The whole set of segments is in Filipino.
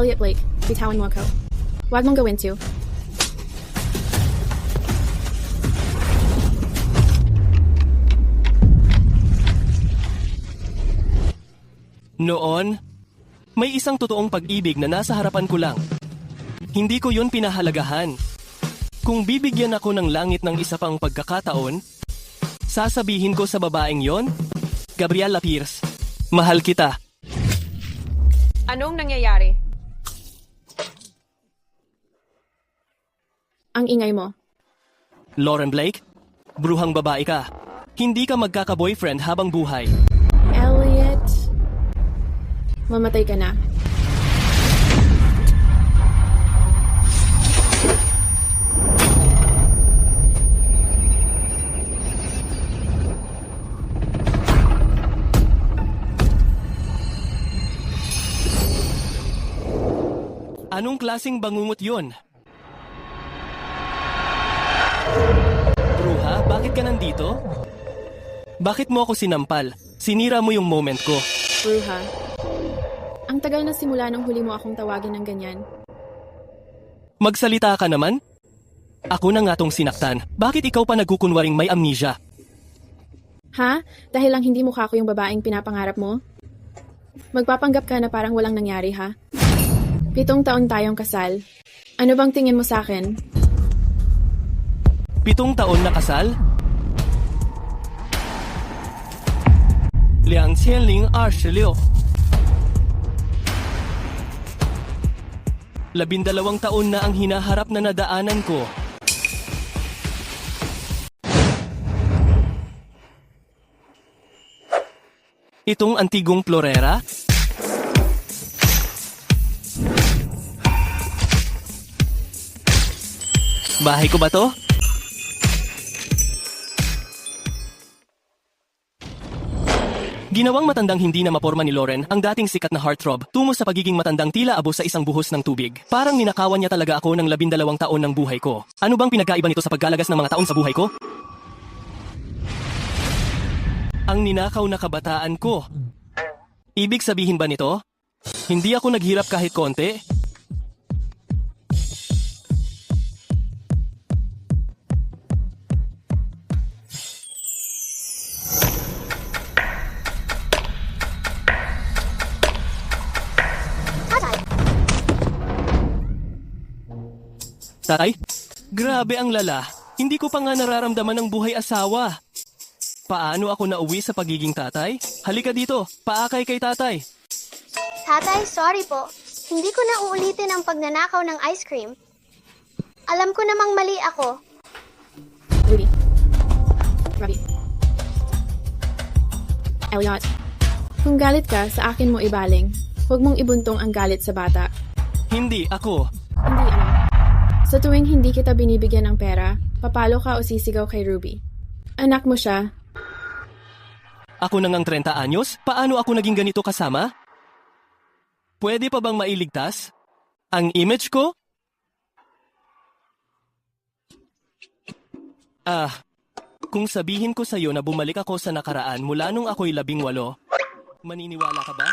Elliot Blake, bitawan mo ako. Huwag mong gawin to. Noon, may isang totoong pag-ibig na nasa harapan ko lang. Hindi ko yun pinahalagahan. Kung bibigyan ako ng langit ng isa pang pagkakataon, sasabihin ko sa babaeng yon, Gabriela Pierce, mahal kita. Anong nangyayari? Ang ingay mo. Lauren Blake, bruhang babae ka. Hindi ka magkaka-boyfriend habang buhay. Elliot, mamatay ka na. Anong klaseng bangungot yon? Bruha, bakit ka nandito? Bakit mo ako sinampal? Sinira mo yung moment ko. Bruha, ang tagal na simula nung huli mo akong tawagin ng ganyan. Magsalita ka naman? Ako na nga tong sinaktan. Bakit ikaw pa nagkukunwaring may amnesia? Ha? Dahil lang hindi mukha ko yung babaeng pinapangarap mo? Magpapanggap ka na parang walang nangyari, ha? 7 taon tayong kasal. Ano bang tingin mo sa akin? 7 taon na kasal? 2026 12 taon na ang hinaharap na nadaanan ko. Itong antigong Florera? Bahay ko ba to? Ginawang matandang hindi na maporma ni Lauren ang dating sikat na heartthrob tungo sa pagiging matandang tila abo sa isang buhos ng tubig. Parang ninakawan niya talaga ako ng 12 taon ng buhay ko. Ano bang pinagkaiba nito sa paggalagas ng mga taon sa buhay ko? Ang ninakaw na kabataan ko. Ibig sabihin ba nito? Hindi ako naghirap kahit konti? Tatay? Grabe ang lala. Hindi ko pa nga nararamdaman ang buhay asawa. Paano ako nauwi sa pagiging tatay? Halika dito, paakay kay tatay. Tatay, sorry po. Hindi ko na uulitin ang pagnanakaw ng ice cream. Alam ko namang mali ako. Ruby. Robbie. Elliot, kung galit ka, sa akin mo ibaling. Huwag mong ibuntong ang galit sa bata. Hindi, ako. Hindi ano. Sa tuwing hindi kita binibigyan ng pera, papalo ka o sisigaw kay Ruby. Anak mo siya. Ako nang ang 30 anyos? Paano ako naging ganito kasama? Pwede pa bang mailigtas? Ang image ko? Kung sabihin ko sa'yo na bumalik ako sa nakaraan mula nung ako'y 18, maniniwala ka ba?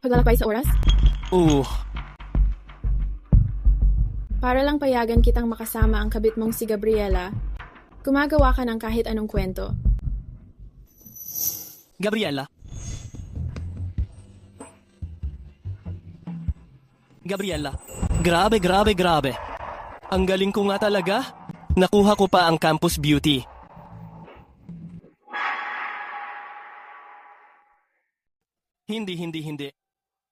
Paglalakbay sa oras? Para lang payagan kitang makasama ang kabit mong si Gabriela, gumagawa ka ng kahit anong kwento. Gabriela? Gabriela, grabe. Ang galing ko nga talaga. Nakuha ko pa ang campus beauty. Hindi.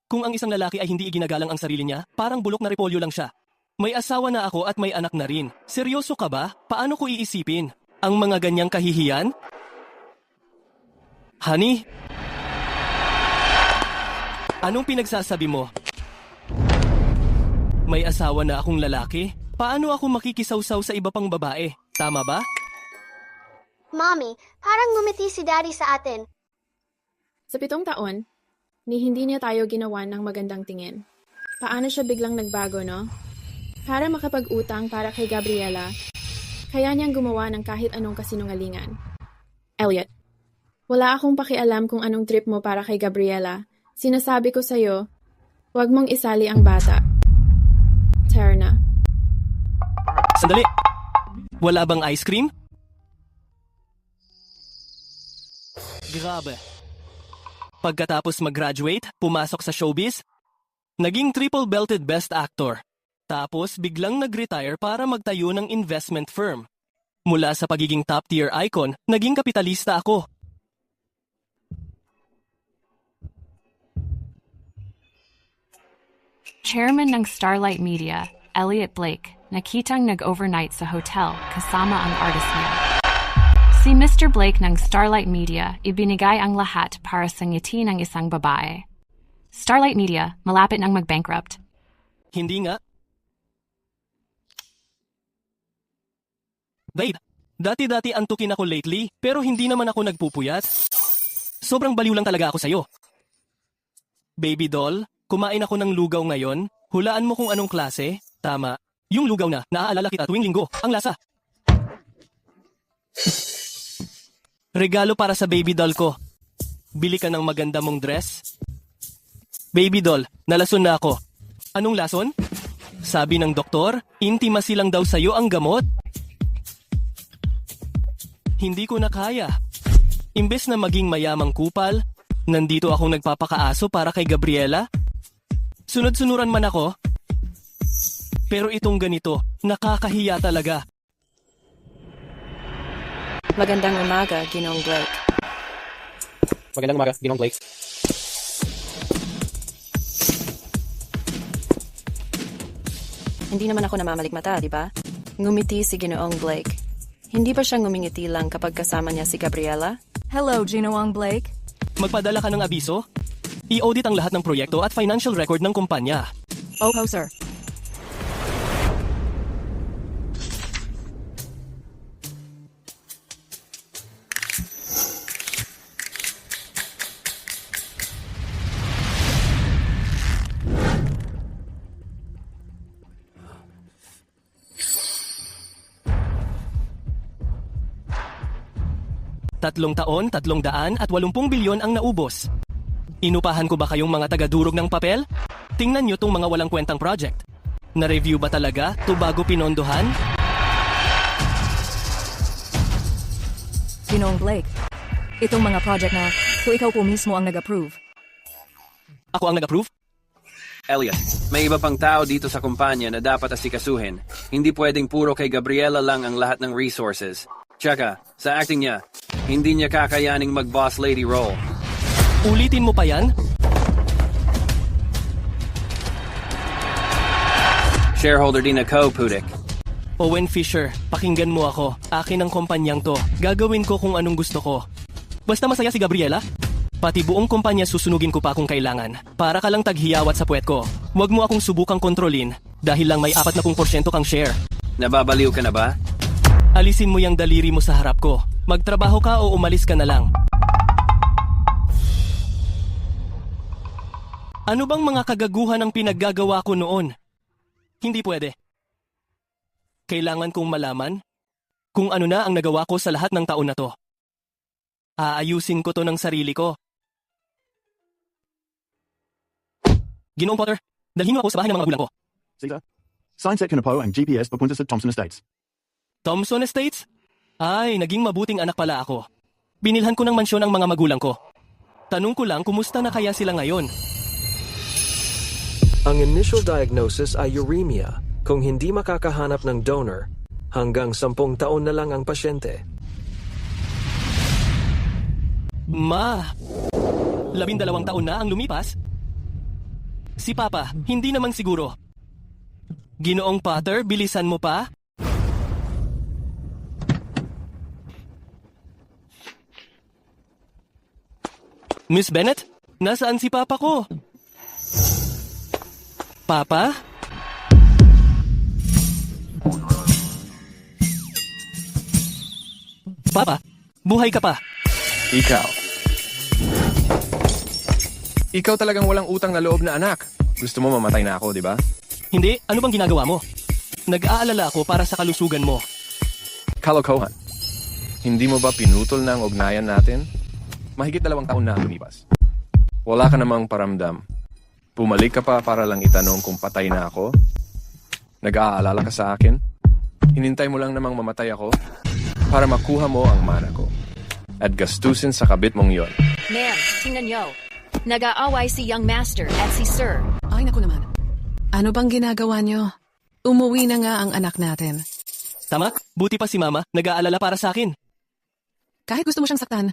Kung ang isang lalaki ay hindi iginagalang ang sarili niya, parang bulok na repolyo lang siya. May asawa na ako at may anak na rin. Seryoso ka ba? Paano ko iisipin? Ang mga ganyang kahihiyan? Honey? Anong pinagsasabi mo? May asawa na akong lalaki? Paano ako makikisawsaw sa iba pang babae? Tama ba? Mommy, parang ngumiti si Daddy sa atin. Sa 7 taon, ni hindi niya tayo ginawan ng magandang tingin. Paano siya biglang nagbago, no? Para makapag-utang para kay Gabriela, kaya niyang gumawa ng kahit anong kasinungalingan. Elliot, wala akong pakialam kung anong trip mo para kay Gabriela. Sinasabi ko sa'yo, Huwag mong isali ang bata. Terna. Sandali. Wala bang ice cream? Grabe. Pagkatapos mag-graduate, pumasok sa showbiz, naging triple-belted best actor. Tapos biglang nag-retire para magtayo ng investment firm. Mula sa pagiging top-tier icon, naging kapitalista ako. Chairman ng Starlight Media, Elliot Blake, nakitang nag-overnight sa hotel kasama ang artist niya. Si Mr. Blake ng Starlight Media ibinigay ang lahat para sa ngiti ng isang babae. Starlight Media, malapit nang mag-bankrupt. Hindi nga. Babe, dati-dati antukin ako lately, pero hindi naman ako nagpupuyat. Sobrang baliw lang talaga ako sa'yo. Baby doll, kumain ako ng lugaw ngayon. Hulaan mo kung anong klase. Tama. Yung lugaw na naaalala kita tuwing linggo. Ang lasa. Regalo para sa baby doll ko. Bili ka ng maganda mong dress. Baby doll, nalason na ako. Anong lason? Sabi ng doktor, intimacy lang daw sa'yo ang gamot. Hindi ko na kaya. Imbes na maging mayamang kupal, nandito akong nagpapakaaso para kay Gabriela. Sunod-sunuran man ako. Pero itong ganito, nakakahiya talaga. Magandang umaga, Ginoong Blake. Magandang umaga, Ginong Blake. Hindi naman ako namamaligmata, di ba? Ngumiti si Ginoong Blake. Hindi ba siya ngumingiti lang kapag kasama niya si Gabriela? Hello, Ginoong Blake. Magpadala ka ng abiso? I-audit ang lahat ng proyekto at financial record ng kumpanya. Opo, sir. Tatlong taon, 380 bilyon ang naubos. Inupahan ko ba kayong mga taga-durog ng papel? Tingnan nyo tong mga walang kwentang project. Na-review ba talaga to bago pinondohan? Ginoong Blake. Itong mga project na kung ikaw po mismo ang nag-approve. Ako ang nag-approve? Elliot, may iba pang tao dito sa kumpanya na dapat asikasuhin. Hindi pwedeng puro kay Gabriela lang ang lahat ng resources. Tsaka, sa acting niya, hindi niya kakayaning mag-boss lady role. Ulitin mo pa yan? Shareholder din ako, Pudik. Owen Fisher, pakinggan mo ako. Akin ang kumpanyang to. Gagawin ko kung anong gusto ko. Basta masaya si Gabriela, pati buong kumpanya susunugin ko pa kung kailangan. Para ka lang taghiyawat sa puwet ko. Huwag mo akong subukang kontrolin dahil lang may 40% kang share. Nababaliw ka na ba? Alisin mo yung daliri mo sa harap ko. Magtrabaho ka o umalis ka na lang. Ano bang mga kagaguhan ang pinaggagawa ko noon? Hindi pwede. Kailangan kong malaman kung ano na ang nagawa ko sa lahat ng taon na to. Aayusin ko to ng sarili ko. Ginoong Potter, dalhin mo ako sa bahay ng mga magulang ko. Caesar, sign Set Kinapo ang GPS papunta sa Thompson Estates. Thompson Estates? Ay, naging mabuting anak pala ako. Binilhan ko ng mansyon ang mga magulang ko. Tanong ko lang, kumusta na kaya sila ngayon? Ang initial diagnosis ay uremia. Kung hindi makakahanap ng donor, hanggang 10 taon na lang ang pasyente. Ma, 12 taon na ang lumipas? Si Papa, hindi naman siguro. Ginoong Potter, bilisan mo pa? Miss Bennett, nasaan si Papa ko? Papa? Papa, buhay ka pa. Ikaw talagang walang utang na loob na anak. Gusto mo mamatay na ako, di ba? Hindi, ano bang ginagawa mo? Nag-aalala ako para sa kalusugan mo. Kalokohan. Hindi mo ba pinutol na ang ugnayan natin? Mahigit 2 taon na ang lumipas. Wala ka namang paramdam. Bumalik ka pa para lang itanong kung patay na ako? Nag-aalala ka sa akin? Hinintay mo lang namang mamatay ako para makuha mo ang mana ko at gastusin sa kabit mong yon. Ma'am, tingnan niyo. Nag-aaway si Young Master at si Sir. Ay, naku naman. Ano bang ginagawa niyo? Umuwi na nga ang anak natin. Tama? Buti pa si Mama, nag-aalala para sa akin. Kahit gusto mo siyang saktan,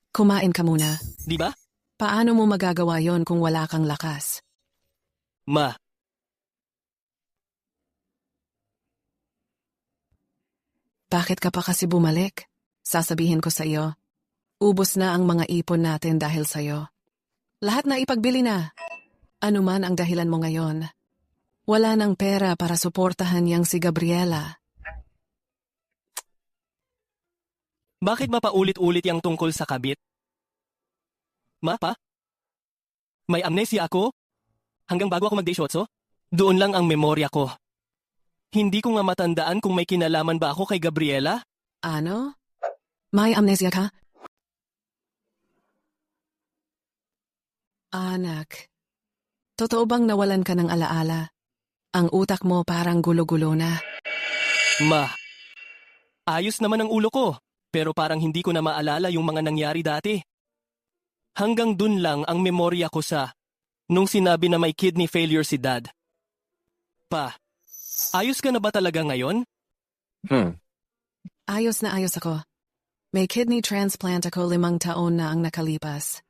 kumain ka muna. Di ba? Paano mo magagawa yon kung wala kang lakas? Ma, Bakit ka pa kasi bumalik? Sasabihin ko sa iyo, ubos na ang mga ipon natin dahil sa iyo. Lahat na ipagbili na. Ano man ang dahilan mo ngayon. Wala nang pera para suportahan yang si Gabriela. bakit mapaulit-ulit yang tungkol sa kabit? Ma, pa? May amnesia ako? Hanggang bago ako mag-18? Doon lang ang memorya ko. Hindi ko nga matandaan kung may kinalaman ba ako kay Gabriela? Ano? May amnesia ka? Anak, totoo bang nawalan ka ng alaala? Ang utak mo parang gulo-gulo na. Ma, ayos naman ang ulo ko, pero parang hindi ko na maalala yung mga nangyari dati. Hanggang dun lang ang memorya ko sa nung sinabi na may kidney failure si Dad. Pa, ayos ka na ba talaga ngayon? Ayos na ayos ako. May kidney transplant ako 5 taon na ang nakalipas.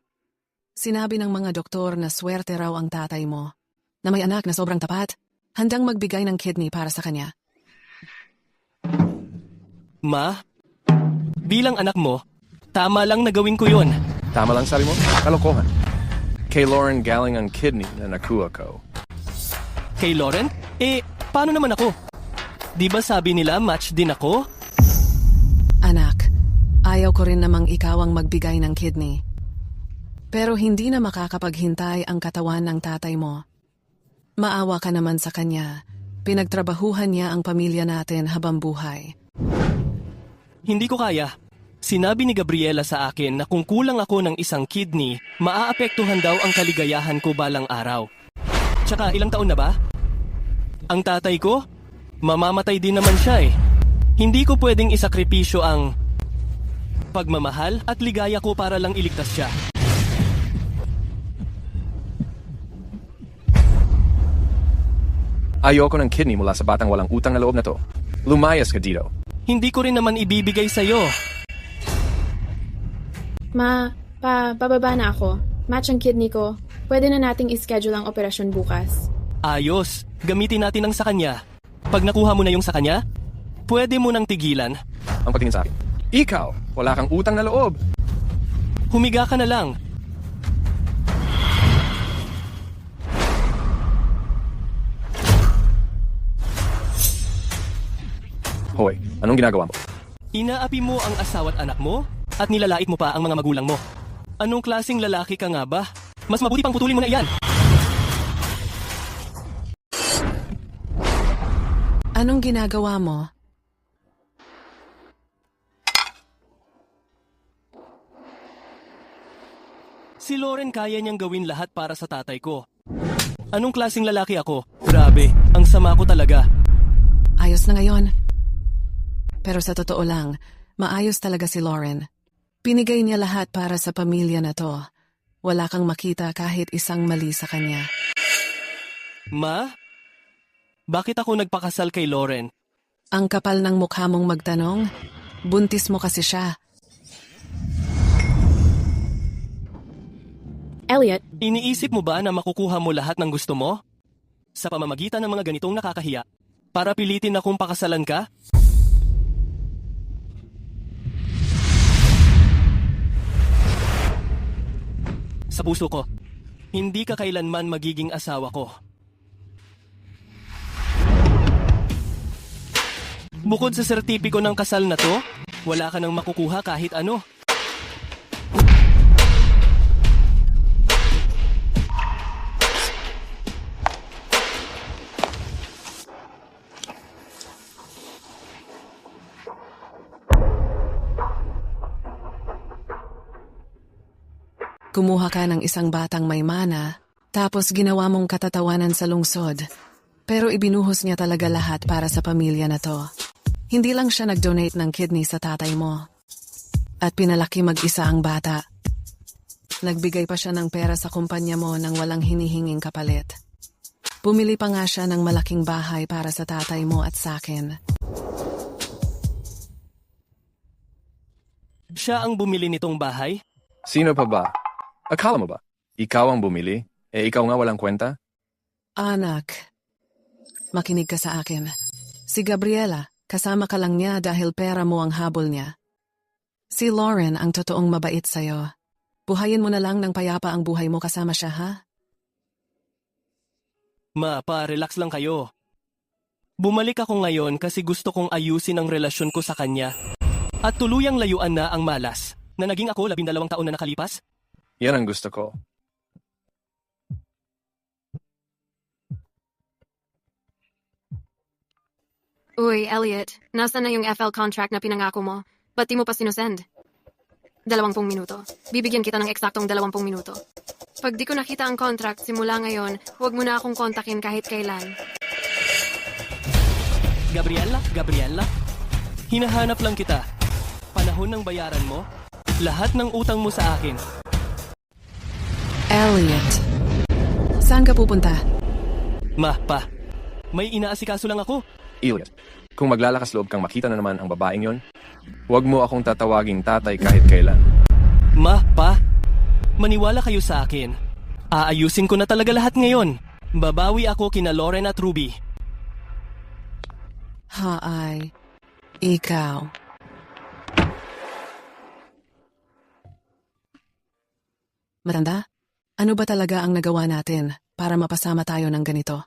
Sinabi ng mga doktor na swerte raw ang tatay mo, na may anak na sobrang tapat, handang magbigay ng kidney para sa kanya. Ma, bilang anak mo, tama lang na gawin ko yun. Tama lang sabi mo? Kalokohan. Kay Lauren galing ang kidney na nakuha ko. Kay Lauren? Paano naman ako? Di ba sabi nila match din ako? Anak, ayaw ko rin namang ikaw ang magbigay ng kidney. Pero hindi na makakapaghintay ang katawan ng tatay mo. Maawa ka naman sa kanya. Pinagtrabahuhan niya ang pamilya natin habang buhay. Hindi ko kaya. Sinabi ni Gabriela sa akin na kung kulang ako ng isang kidney, maaapektuhan daw ang kaligayahan ko balang araw. Tsaka ilang taon na ba? Ang tatay ko? Mamamatay din naman siya eh. Hindi ko pwedeng isakripisyo ang pagmamahal at ligaya ko para lang iligtas siya. Ayoko ng kidney mula sa batang walang utang na loob na to. Lumayas ka dito. Hindi ko rin naman ibibigay sa'yo. Ma, bababa na ako. Match ang kidney ko. Pwede na nating ischedule ang operasyon bukas. Ayos, gamitin natin ang sa kanya. Pag nakuha mo na yung sa kanya, pwede mo nang tigilan. Ang patingin sa akin. Ikaw, wala kang utang na loob. Humiga ka na lang. Hoy, anong ginagawa mo? Inaapi mo ang asawa't anak mo at nilalait mo pa ang mga magulang mo. Anong klaseng lalaki ka nga ba? Mas mabuti pang putulin mo na iyan. Anong ginagawa mo? Si Lauren kaya niyang gawin lahat para sa tatay ko. Anong klaseng lalaki ako? Grabe, ang sama ko talaga. Ayos na ngayon. Pero sa totoo lang, maayos talaga si Lauren. Pinigay niya lahat para sa pamilya na to. Wala kang makita kahit isang mali sa kanya. Ma? Bakit ako nagpakasal kay Lauren? Ang kapal ng mukha mong magtanong, buntis mo kasi siya. Elliot, Iniisip mo ba na makukuha mo lahat ng gusto mo? Sa pamamagitan ng mga ganitong nakakahiya, para pilitin akong pakasalan ka? Sa puso ko, hindi ka kailanman magiging asawa ko. Bukod sa sertipiko ng kasal na to, wala ka nang makukuha kahit ano. Kumuha ka ng isang batang may mana Tapos ginawa mong katatawanan sa lungsod. Pero ibinuhos niya talaga lahat para sa pamilya na to. Hindi lang siya nag-donate ng kidney sa tatay mo. At pinalaki mag-isa ang bata. Nagbigay pa siya ng pera sa kumpanya mo nang walang hinihinging kapalit. Bumili pa nga siya ng malaking bahay para sa tatay mo at sakin. Siya ang bumili nitong bahay? Sino pa ba? Akala mo ba? Ikaw ang bumili? Ikaw nga walang kwenta? Anak, makinig ka sa akin. Si Gabriela, kasama ka lang niya dahil pera mo ang habol niya. Si Lauren ang totoong mabait sa'yo. Buhayin mo na lang ng payapa ang buhay mo kasama siya, ha? Ma, relax lang kayo. Bumalik ako ngayon kasi gusto kong ayusin ang relasyon ko sa kanya. At tuluyang layuan na ang malas na naging ako 12 taon na nakalipas. Yan ang gusto ko. Uy, Elliot, nasa na yung FL contract na pinangako mo? Ba't di mo pa sinusend? 20 minuto. Bibigyan kita ng eksaktong 20 minuto. Pag di ko nakita ang contract simula ngayon, huwag mo na akong kontakin kahit kailan. Gabriela? Hinahanap lang kita. Panahon ng bayaran mo, lahat ng utang mo sa akin. Elliot, saan ka pupunta? Ma, pa, may inaasikaso lang ako. Elliot, kung maglalakas loob kang makita na naman ang babaeng yon, huwag mo akong tatawaging tatay kahit kailan. Ma, pa, maniwala kayo sa akin. Aayusin ko na talaga lahat ngayon. Babawi ako kina Lauren at Ruby. Haay, ikaw. Matanda, ano ba talaga ang nagawa natin para mapasama tayo ng ganito?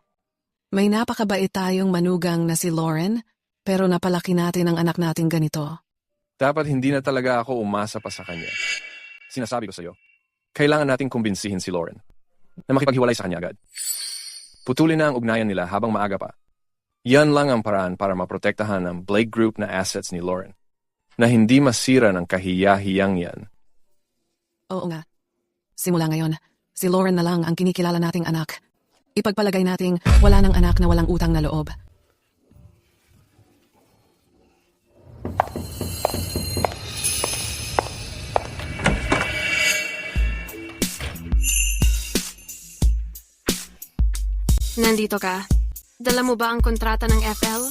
May napakabait tayong manugang na si Lauren, pero napalaki natin ang anak nating ganito. Dapat hindi na talaga ako umasa pa sa kanya. Sinasabi ko sa'yo, kailangan nating kumbinsihin si Lauren na makipaghiwalay sa kanya agad. Putulin na ang ugnayan nila habang maaga pa. Yan lang ang paraan para maprotektahan ang Blake Group na assets ni Lauren, na hindi masira ng kahiya-hiyang yan. Oo nga. Simula ngayon, si Lauren na lang ang kinikilala nating anak. Ipagpalagay nating wala ng anak na walang utang na loob. Nandito ka. Dala mo ba ang kontrata ng FL?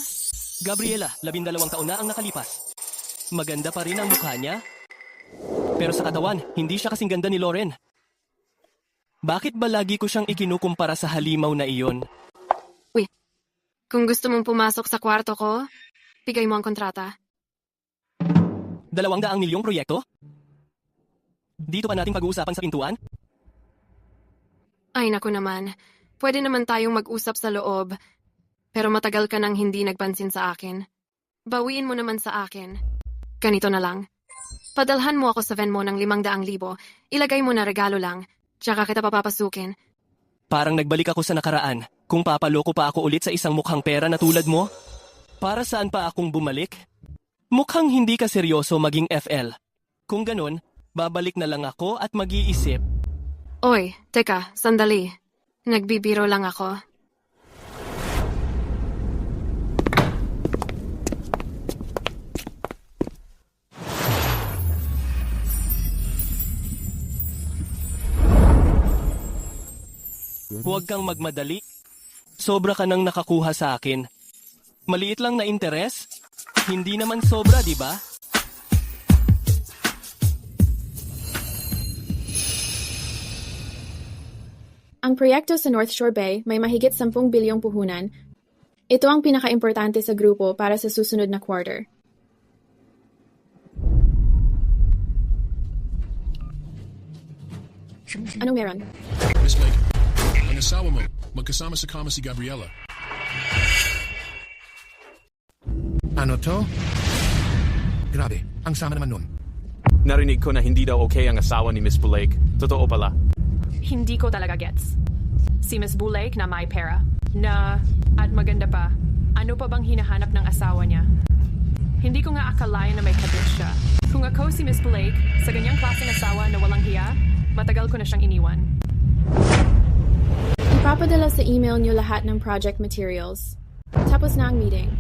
Gabriela, 12 taon na ang nakalipas. Maganda pa rin ang mukha niya. Pero sa katawan, hindi siya kasing ganda ni Lauren. Bakit ba lagi ko siyang ikinukumpara sa halimaw na iyon? Uy, kung gusto mong pumasok sa kwarto ko, bigay mo ang kontrata. 200 milyong proyekto? Dito pa natin pag-uusapan sa pintuan? Ay naku naman, pwede naman tayong mag-usap sa loob. Pero matagal ka nang hindi nagpansin sa akin. Bawiin mo naman sa akin. Ganito na lang. Padalhan mo ako sa Venmo ng 500,000. Ilagay mo na regalo lang. Tsaka kita papapasukin. Parang nagbalik ako sa nakaraan. Kung papaloko pa ako ulit sa isang mukhang pera na tulad mo, para saan pa akong bumalik? Mukhang hindi ka seryoso maging FL. Kung ganun, babalik na lang ako at mag-iisip. Oy, teka, sandali. Nagbibiro lang ako. Huwag kang magmadali. Sobra ka nang nakakuha sa akin. Maliit lang na interes? Hindi naman sobra, di ba? Ang proyekto sa North Shore Bay may mahigit 10 bilyong puhunan. Ito ang pinaka-importante sa grupo para sa susunod na quarter. Anong meron? Miss Blake, ang asawa mo, magkasama sa kama si Gabriela. Ano to? Grabe, ang sama naman nun. Narinig ko na hindi daw okay ang asawa ni Miss Blake. Totoo pala. Hindi ko talaga gets. Si Miss Blake na may pera. At maganda pa, ano pa bang hinahanap ng asawa niya? Hindi ko nga akalain na may kabit siya. Kung ako si Miss Blake, sa ganyang klaseng asawa na walang hiya, matagal ko na siyang iniwan. Ipapadala sa email nyo lahat ng project materials. Tapos na ang meeting.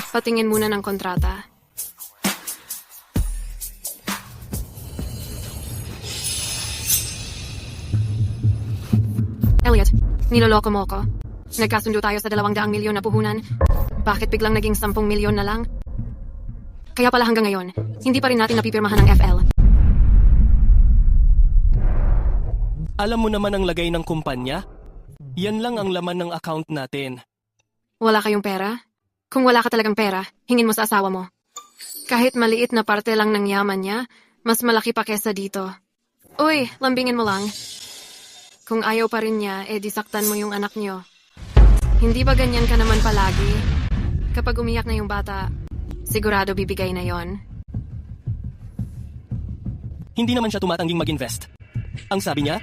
Patingin muna ng kontrata. Elliot, niloloko mo ko. Nagkasundo tayo sa 200 milyon na puhunan. Bakit biglang naging 10 milyon na lang? Kaya pala hanggang ngayon, hindi pa rin natin napipirmahan ng FL. Alam mo naman ang lagay ng kumpanya? Yan lang ang laman ng account natin. Wala kayong pera? Kung wala ka talagang pera, hingin mo sa asawa mo. Kahit maliit na parte lang ng yaman niya, mas malaki pa kesa dito. Uy, lambingin mo lang. Kung ayaw pa rin niya, disaktan mo yung anak niyo. Hindi ba ganyan ka naman palagi? Kapag umiyak na yung bata, sigurado bibigay na yon. Hindi naman siya tumatangging mag-invest. Ang sabi niya,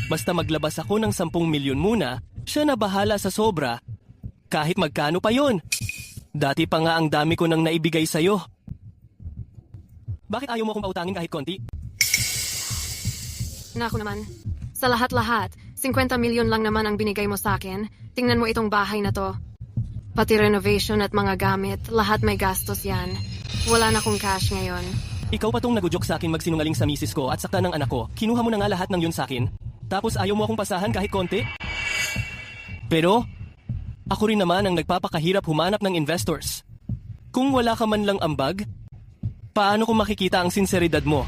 basta maglabas ako ng 10 milyon muna, siya na bahala sa sobra. Kahit magkano pa yon. Dati pa nga ang dami ko nang naibigay sa'yo. Bakit ayaw mo akong pautangin kahit konti? Naku naman. Sa lahat-lahat, 50 milyon lang naman ang binigay mo sa akin. Tingnan mo itong bahay na to. Pati renovation at mga gamit, lahat may gastos yan. Wala na kong cash ngayon. Ikaw pa tong nagudyok sa akin magsinungaling sa misis ko at sakta ng anak ko. Kinuha mo na nga lahat ng yun sa akin. Tapos ayaw mo akong pasahan kahit konti? Pero, ako rin naman ang nagpapakahirap humanap ng investors. Kung wala ka man lang ambag, paano ko makikita ang sinseridad mo?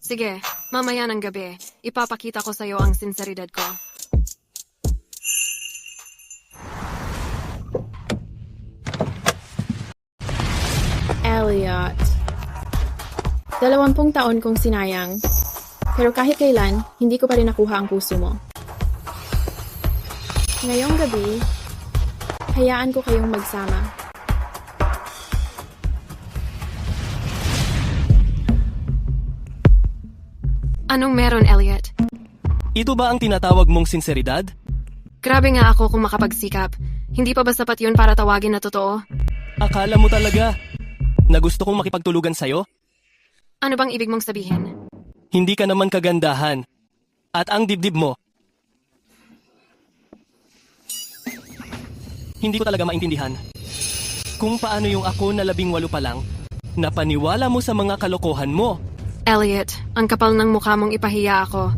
Sige, mamaya ng gabi, ipapakita ko sa'yo ang sinseridad ko. Elliot. 20 taon kong sinayang. Pero kahit kailan, hindi ko pa rin nakuha ang puso mo. Ngayong gabi, hayaan ko kayong magsama. Anong meron, Elliot? Ito ba ang tinatawag mong sinseridad? Grabe nga ako kung makapagsikap. Hindi pa ba sapat yun para tawagin na totoo? Akala mo talaga na gusto kong makipagtulugan sa'yo? Ano bang ibig mong sabihin? Hindi ka naman kagandahan. At ang dibdib mo. Hindi ko talaga maintindihan. Kung paano yung ako na 18 pa lang, napaniwala mo sa mga kalokohan mo. Elliot, ang kapal ng mukha mong ipahiya ako.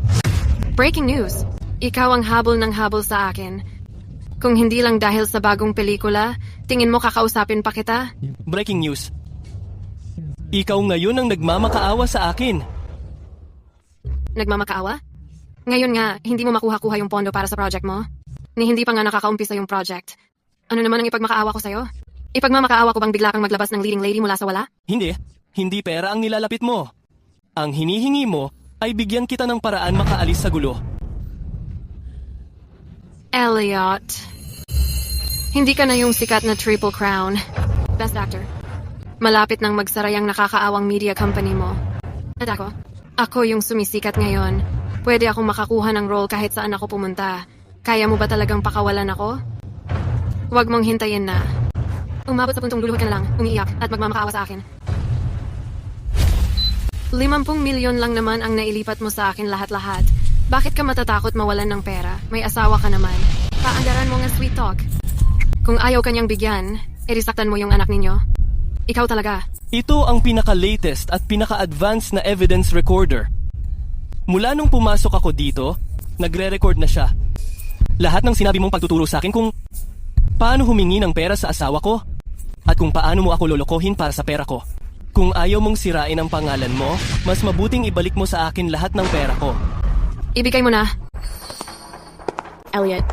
Breaking news! Ikaw ang habol ng habol sa akin. Kung hindi lang dahil sa bagong pelikula, tingin mo kakausapin pa kita? Breaking news. Ikaw ngayon ang nagmamakaawa sa akin. Nagmamakaawa? Ngayon nga, hindi mo makuha-kuha yung pondo para sa project mo? Ni hindi pa nga nakakaumpisa yung project. Ano naman ang ipagmakaawa ko sa'yo? Ipagmamakaawa ko bang bigla kang maglabas ng leading lady mula sa wala? Hindi. Hindi pera ang nilalapit mo. Ang hinihingi mo ay bigyan kita ng paraan makaalis sa gulo. Elliot. Hindi ka na yung sikat na Triple Crown. Best Actor. Malapit nang magsara yung nakakaawang media company mo. At ako yung sumisikat ngayon. Pwede akong makakuha ng role kahit saan ako pumunta. Kaya mo ba talagang pakawalan ako? Huwag mong hintayin na. Umabot sa puntong luluhod ka na lang, umiiyak at magmamakaawa sa akin. 50 milyon lang naman ang nailipat mo sa akin lahat-lahat. Bakit ka matatakot mawalan ng pera? May asawa ka naman. Paandaran mo nga sweet talk. Kung ayaw kanyang bigyan, saktan mo yung anak ninyo. Ikaw talaga. Ito ang pinaka-latest at pinaka-advanced na evidence recorder. Mula nung pumasok ako dito, nagre-record na siya. Lahat ng sinabi mong pagtuturo sa akin kung paano humingi ng pera sa asawa ko at kung paano mo ako lolokohin para sa pera ko. Kung ayaw mong sirain ang pangalan mo, mas mabuting ibalik mo sa akin lahat ng pera ko. Ibigay mo na. Elliot,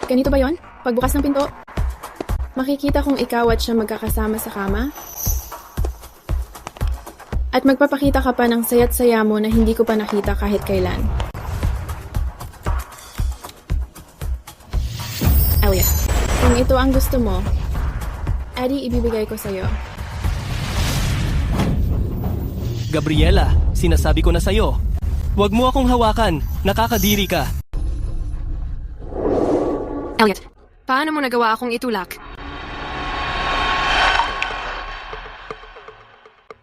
ganito ba yon? Pagbukas ng pinto, makikita kong ikaw at siya magkakasama sa kama? At magpapakita ka pa ng saya't saya mo na hindi ko pa nakita kahit kailan. Elliot, kung ito ang gusto mo, Eddie, ibibigay ko sa'yo. Gabriela, sinasabi ko na sa'yo. Huwag mo akong hawakan. Nakakadiri ka. Elliot, paano mo nagawa akong itulak?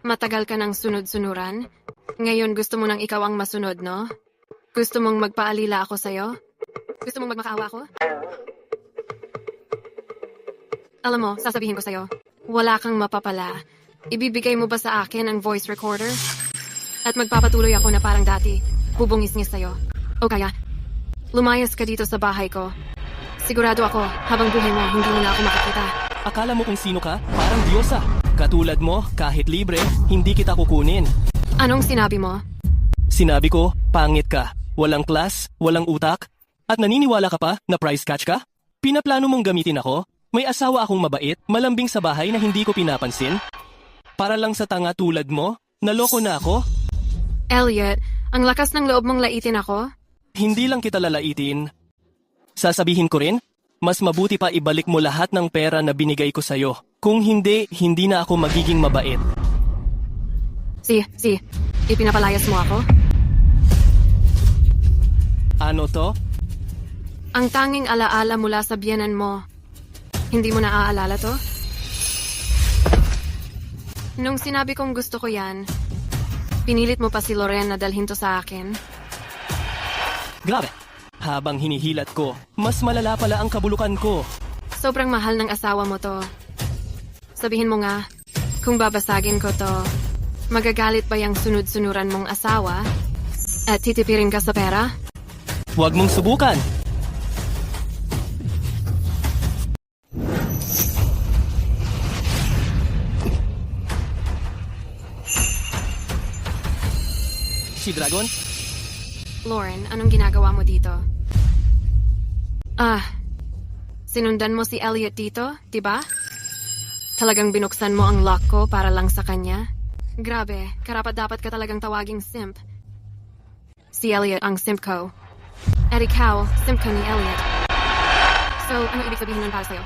Matagal ka ng sunod-sunuran. Ngayon gusto mo nang ikaw ang masunod, no? Gusto mong magpaalila ako sa'yo? Gusto mong magmakaawa ako? Alam mo, sasabihin ko sa'yo, wala kang mapapala. Ibibigay mo ba sa akin ang voice recorder? At magpapatuloy ako na parang dati, bubungis-ngis sa'yo. O kaya, lumayas ka dito sa bahay ko. Sigurado ako, habang buhay mo, hindi mo na ako makikita. Akala mo kung sino ka? Parang diyosa. Katulad mo, kahit libre, hindi kita kukunin. Anong sinabi mo? Sinabi ko, pangit ka. Walang class, walang utak. At naniniwala ka pa na prize catch ka? Pinaplano mong gamitin ako? May asawa akong mabait, malambing sa bahay na hindi ko pinapansin? Para lang sa tanga tulad mo? Naloko na ako? Elliot, ang lakas ng loob mong laitin ako? Hindi lang kita lalaitin. Sasabihin ko rin, mas mabuti pa ibalik mo lahat ng pera na binigay ko sa'yo. Kung hindi, hindi na ako magiging mabait. Ipinapalayas mo ako? Ano to? Ang tanging alaala mula sa biyenan mo. Hindi mo naaalala to? Nung sinabi kong gusto ko yan, pinilit mo pa si Loren na dalhin to sa akin. Grabe! Habang hinihilat ko, mas malala pala ang kabulukan ko. Sobrang mahal ng asawa mo to. Sabihin mo nga, kung babasagin ko to, magagalit ba yung sunod-sunuran mong asawa? At titipirin ka sa pera? Huwag mong subukan! Si Dragon? Lauren, anong ginagawa mo dito? Sinundan mo si Elliot dito, diba? Talagang binuksan mo ang lock ko para lang sa kanya? Grabe, karapat-dapat ka talagang tawaging simp. Si Elliot ang simp ko. At ikaw, simp ka ni Elliot. So, ano ibig sabihin nun para sa'yo?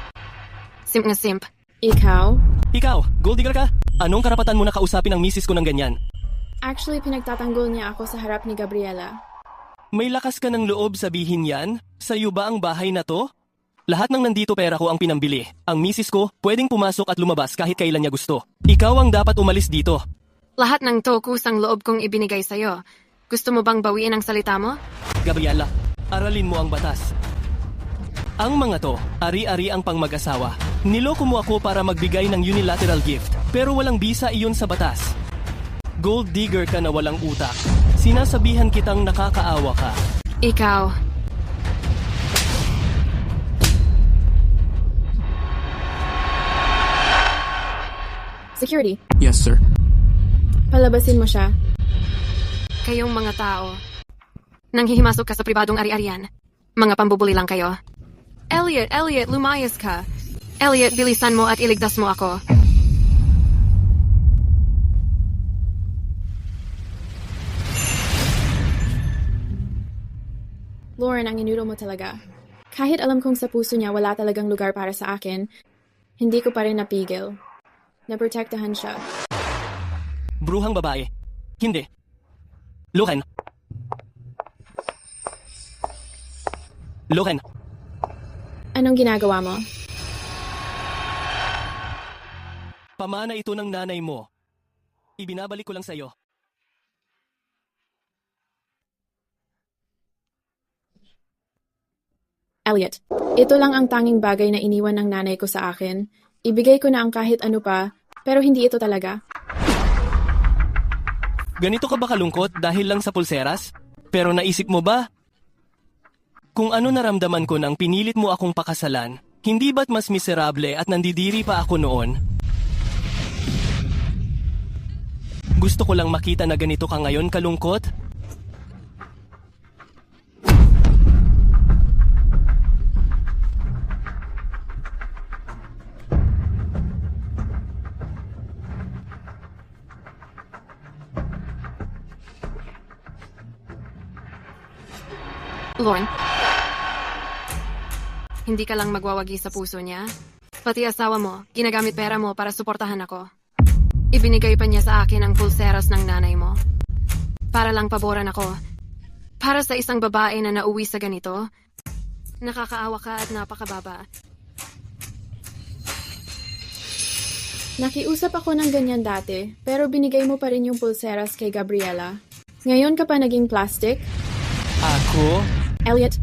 Simp nga simp. Ikaw? Ikaw, gold digger ka? Anong karapatan mo na kausapin ang misis ko ng ganyan? Actually, pinagtatanggol niya ako sa harap ni Gabriela. May lakas ka ng loob sabihin yan? Sa'yo ba ang bahay na to? Lahat ng nandito pera ko ang pinambili. Ang misis ko, pwedeng pumasok at lumabas kahit kailan niya gusto. Ikaw ang dapat umalis dito. Lahat ng to kusang loob kong ibinigay sa'yo. Gusto mo bang bawiin ang salita mo? Gabriela, aralin mo ang batas. Ang mga to, ari-ari ang pang-mag-asawa. Niloko mo ako para magbigay ng unilateral gift, pero walang bisa iyon sa batas. Gold digger ka na walang utak. Sinasabihan kitang nakakaawa ka. Ikaw. Security. Yes, sir. Palabasin mo siya. Kayong mga tao. Nanghihimasok ka sa pribadong ari-arian. Mga pambubuli lang kayo. Elliot, lumayas ka. Elliot, bilisan mo at iligtas mo ako. Lauren, ang inuro mo talaga. Kahit alam kong sa puso niya wala talagang lugar para sa akin, hindi ko pa rin napigil. Naprotektahan siya. Bruhang babae. Hindi. Loren. Loren. Anong ginagawa mo? Pamana ito ng nanay mo. Ibinabalik ko lang sa'yo. Elliot, ito lang ang tanging bagay na iniwan ng nanay ko sa akin. Ibigay ko na ang kahit ano pa, pero hindi ito talaga. Ganito ka ba kalungkot dahil lang sa pulseras? Pero naisip mo ba? Kung ano naramdaman ko nang pinilit mo akong pakasalan, hindi ba't mas miserable at nandidiri pa ako noon? Gusto ko lang makita na ganito ka ngayon kalungkot. Lauren. Hindi ka lang magwawagi sa puso niya. Pati asawa mo, ginagamit pera mo para suportahan ako. Ibinigay pa niya sa akin ang pulseras ng nanay mo. Para lang paboran ako. Para sa isang babae na nauwi sa ganito, nakakaawa ka at napakababa. Nakiusap ako ng ganyan dati, pero binigay mo pa rin yung pulseras kay Gabriela. Ngayon ka pa naging plastic? Ako? Elliot,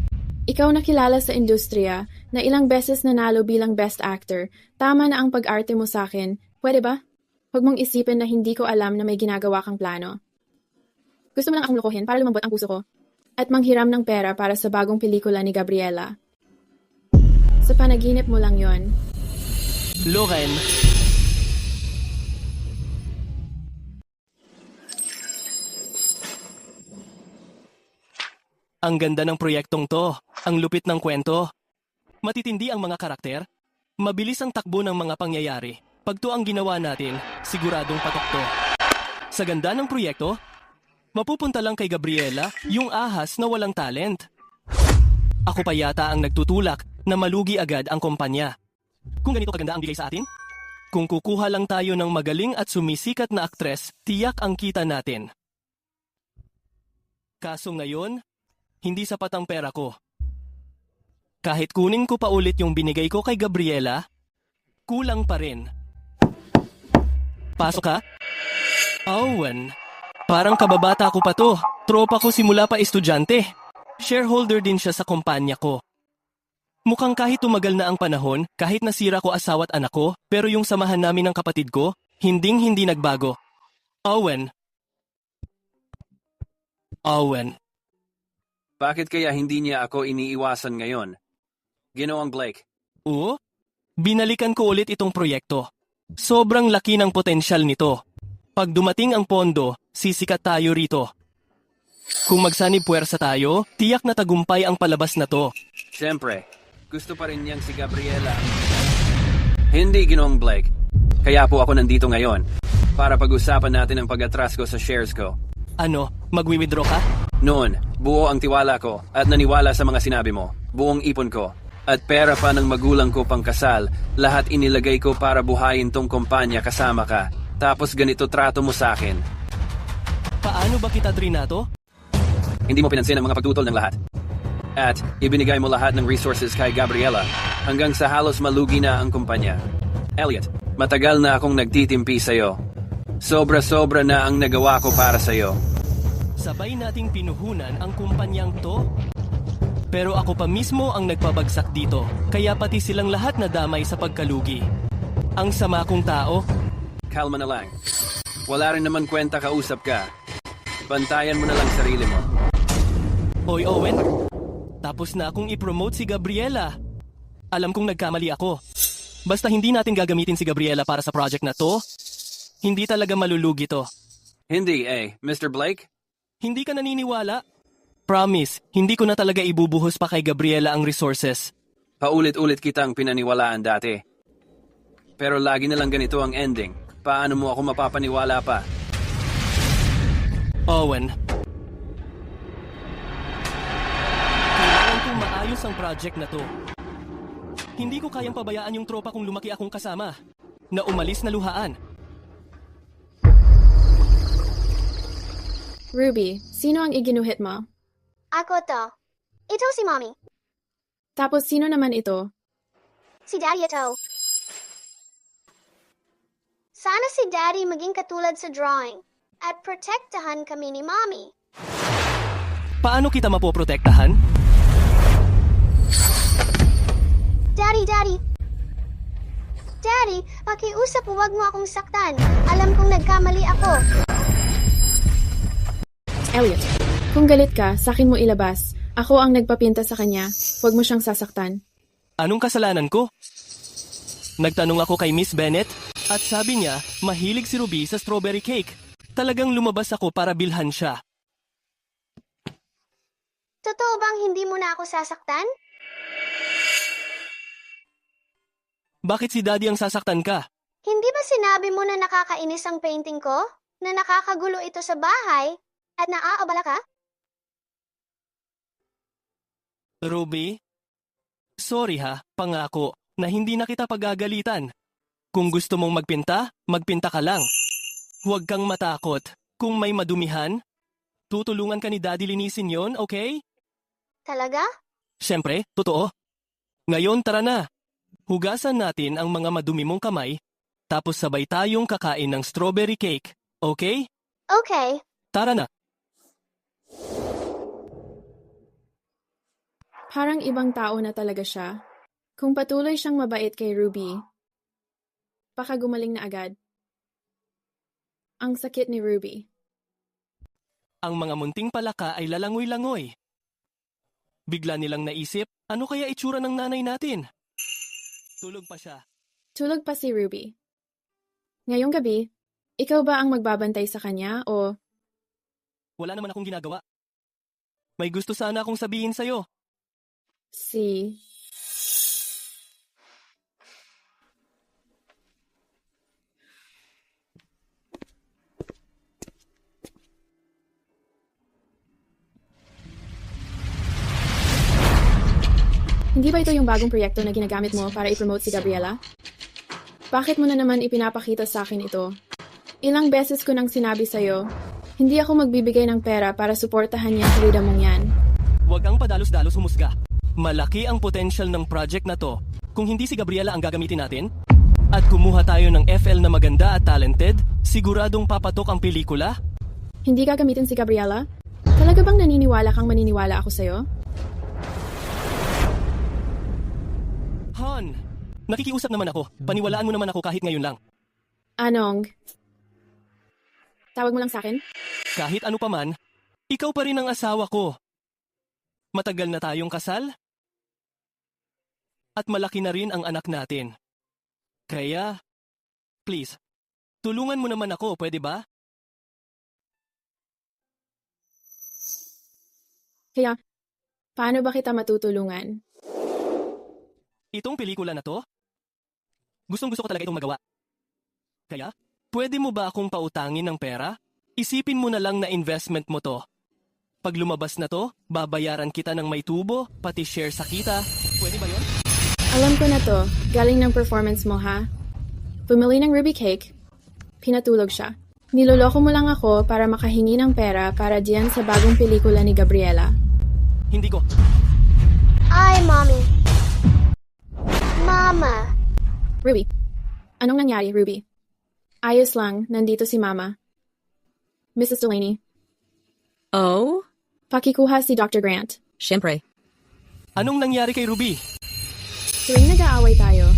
ikaw nakilala sa industriya na ilang beses nanalo bilang best actor. Tama na ang pag-arte mo sa akin. Pwede ba? Huwag mong isipin na hindi ko alam na may ginagawa kang plano. Gusto mo lang akong lokohin para lumambot ang puso ko at manghiram ng pera para sa bagong pelikula ni Gabriela. Sa panaginip mo lang yon. Loren. Ang ganda ng proyektong to. Ang lupit ng kwento. Matitindi ang mga karakter. Mabilis ang takbo ng mga pangyayari. Pag to ang ginawa natin, siguradong patok to. Sa ganda ng proyekto, mapupunta lang kay Gabriela yung ahas na walang talent. Ako pa yata ang nagtutulak na malugi agad ang kumpanya. Kung ganito kaganda ang bigay sa atin, kung kukuha lang tayo ng magaling at sumisikat na aktres, tiyak ang kita natin. Kaso ngayon, hindi sapat ang pera ko. Kahit kunin ko pa ulit yung binigay ko kay Gabriela, kulang pa rin. Pasok ka? Owen, parang kababata ko pa to. Tropa ko simula pa estudyante. Shareholder din siya sa kumpanya ko. Mukhang kahit tumagal na ang panahon, kahit nasira ko asawa't anak ko, pero yung samahan namin ng kapatid ko, hindi nagbago. Owen. Bakit kaya hindi niya ako iniiwasan ngayon? Ginoong Blake. Oo? Binalikan ko ulit itong proyekto. Sobrang laki ng potensyal nito. Pag dumating ang pondo, sisikat tayo rito. Kung magsanib puwersa tayo, tiyak na tagumpay ang palabas na to. Siyempre, gusto pa rin niyang si Gabriela. Hindi, Ginoong Blake. Kaya po ako nandito ngayon para pag-usapan natin ang pag-atras ko sa shares ko. Ano, magwi-withdraw ka? Noon, buo ang tiwala ko at naniwala sa mga sinabi mo. Buong ipon ko. At pera pa ng magulang ko pang kasal, lahat inilagay ko para buhayin tong kumpanya kasama ka. Tapos ganito trato mo sa akin. Paano ba kita trinato? Hindi mo pinansin ang mga pagtutol ng lahat. At ibinigay mo lahat ng resources kay Gabriela hanggang sa halos malugi na ang kumpanya. Elliot, matagal na akong nagtitimpi sa'yo. Sobra-sobra na ang nagawa ko para sa'yo. Sabay nating pinuhunan ang kumpanyang to. Pero ako pa mismo ang nagpabagsak dito, kaya pati silang lahat nadamay sa pagkalugi. Ang sama kong tao. Kalma na lang. Wala rin naman kwenta kausap ka. Bantayan mo na lang sarili mo. Hoy Owen, tapos na akong i-promote si Gabriela. Alam kong nagkamali ako. Basta hindi natin gagamitin si Gabriela para sa project na to, hindi talaga malulugi to. Hindi Mr. Blake? Hindi ka naniniwala? Promise, hindi ko na talaga ibubuhos pa kay Gabriela ang resources. Paulit-ulit kitang pinaniwalaan dati. Pero lagi na lang ganito ang ending. Paano mo ako mapapaniwala pa? Owen. Kailangan kong maayos ang project na to. Hindi ko kayang pabayaan yung tropa kong lumaki akong kasama, na umalis na luhaan. Ruby, sino ang iginuhit mo? Ako to. Ito si Mommy. Tapos sino naman ito? Si Daddy ito. Sana si Daddy maging katulad sa drawing at protektahan kami ni Mommy. Paano kita mapoprotektahan? Daddy! Daddy, pakiusap, huwag mo akong saktan. Alam kong nagkamali ako. Elliot, kung galit ka, sakin mo ilabas. Ako ang nagpapinta sa kanya. Huwag mo siyang sasaktan. Anong kasalanan ko? Nagtanong ako kay Miss Bennett at sabi niya mahilig si Ruby sa strawberry cake. Talagang lumabas ako para bilhan siya. Totoo bang hindi mo na ako sasaktan? Bakit si Daddy ang sasaktan ka? Hindi ba sinabi mo na nakakainis ang painting ko? Na nakakagulo ito sa bahay? At naaabala ka? Ruby, Sorry ha, pangako, na hindi na kita pagagalitan. Kung gusto mong magpinta, magpinta ka lang. Huwag kang matakot. Kung may madumihan, tutulungan ka ni Daddy linisin yon, okay? Talaga? Siyempre, totoo. Ngayon tara na. Hugasan natin ang mga madumi mong kamay, tapos sabay tayong kakain ng strawberry cake, okay? Okay. Tara na. Parang ibang tao na talaga siya. Kung patuloy siyang mabait kay Ruby, baka gumaling na agad. Ang sakit ni Ruby. Ang mga munting palaka ay lalangoy-langoy. Bigla nilang naisip, ano kaya itsura ng nanay natin? Tulog pa siya. Tulog pa si Ruby. Ngayong gabi, ikaw ba ang magbabantay sa kanya o... Wala naman akong ginagawa. May gusto sana akong sabihin sa'yo. Si... Hindi ba ito yung bagong proyekto na ginagamit mo para i-promote si Gabriela? Bakit mo na naman ipinapakita sa akin ito? Ilang beses ko nang sinabi sa'yo, hindi ako magbibigay ng pera para suportahan niya sa vida mong yan. Huwag ang padalos-dalos humusga. Malaki ang potential ng project na to. Kung hindi si Gabriela ang gagamitin natin, at kumuha tayo ng FL na maganda at talented, siguradong papatok ang pelikula? Hindi gagamitin si Gabriela? Talaga bang naniniwala kang maniniwala ako sa'yo? Han, nakikiusap naman ako. Paniwalaan mo naman ako kahit ngayon lang. Anong? Tawag mo lang sa akin? Kahit ano pa man, ikaw pa rin ang asawa ko. Matagal na tayong kasal? At malaki na rin ang anak natin. Kaya, please, tulungan mo naman ako, pwede ba? Kaya, paano ba kita matutulungan? Itong pelikula na to? Gustong-gusto ko talaga itong magawa. Kaya, pwede mo ba akong pautangin ng pera? Isipin mo na lang na investment mo to. Pag lumabas na to, babayaran kita ng may tubo, pati share sa kita. Pwede ba yun? Alam ko na to. Galing ng performance mo, ha? Bumili ng Ruby Cake. Pinatulog siya. Niloloko mo lang ako para makahingi ng pera para diyan sa bagong pelikula ni Gabriela. Hindi ko. Ay, Mommy. Mama. Ruby. Anong nangyari, Ruby? Ayos lang, nandito si Mama. Mrs. Delaney. Oh? Pakikuha si Dr. Grant. Siyempre. Anong nangyari kay Ruby? Tuwing nag-aaway tayo,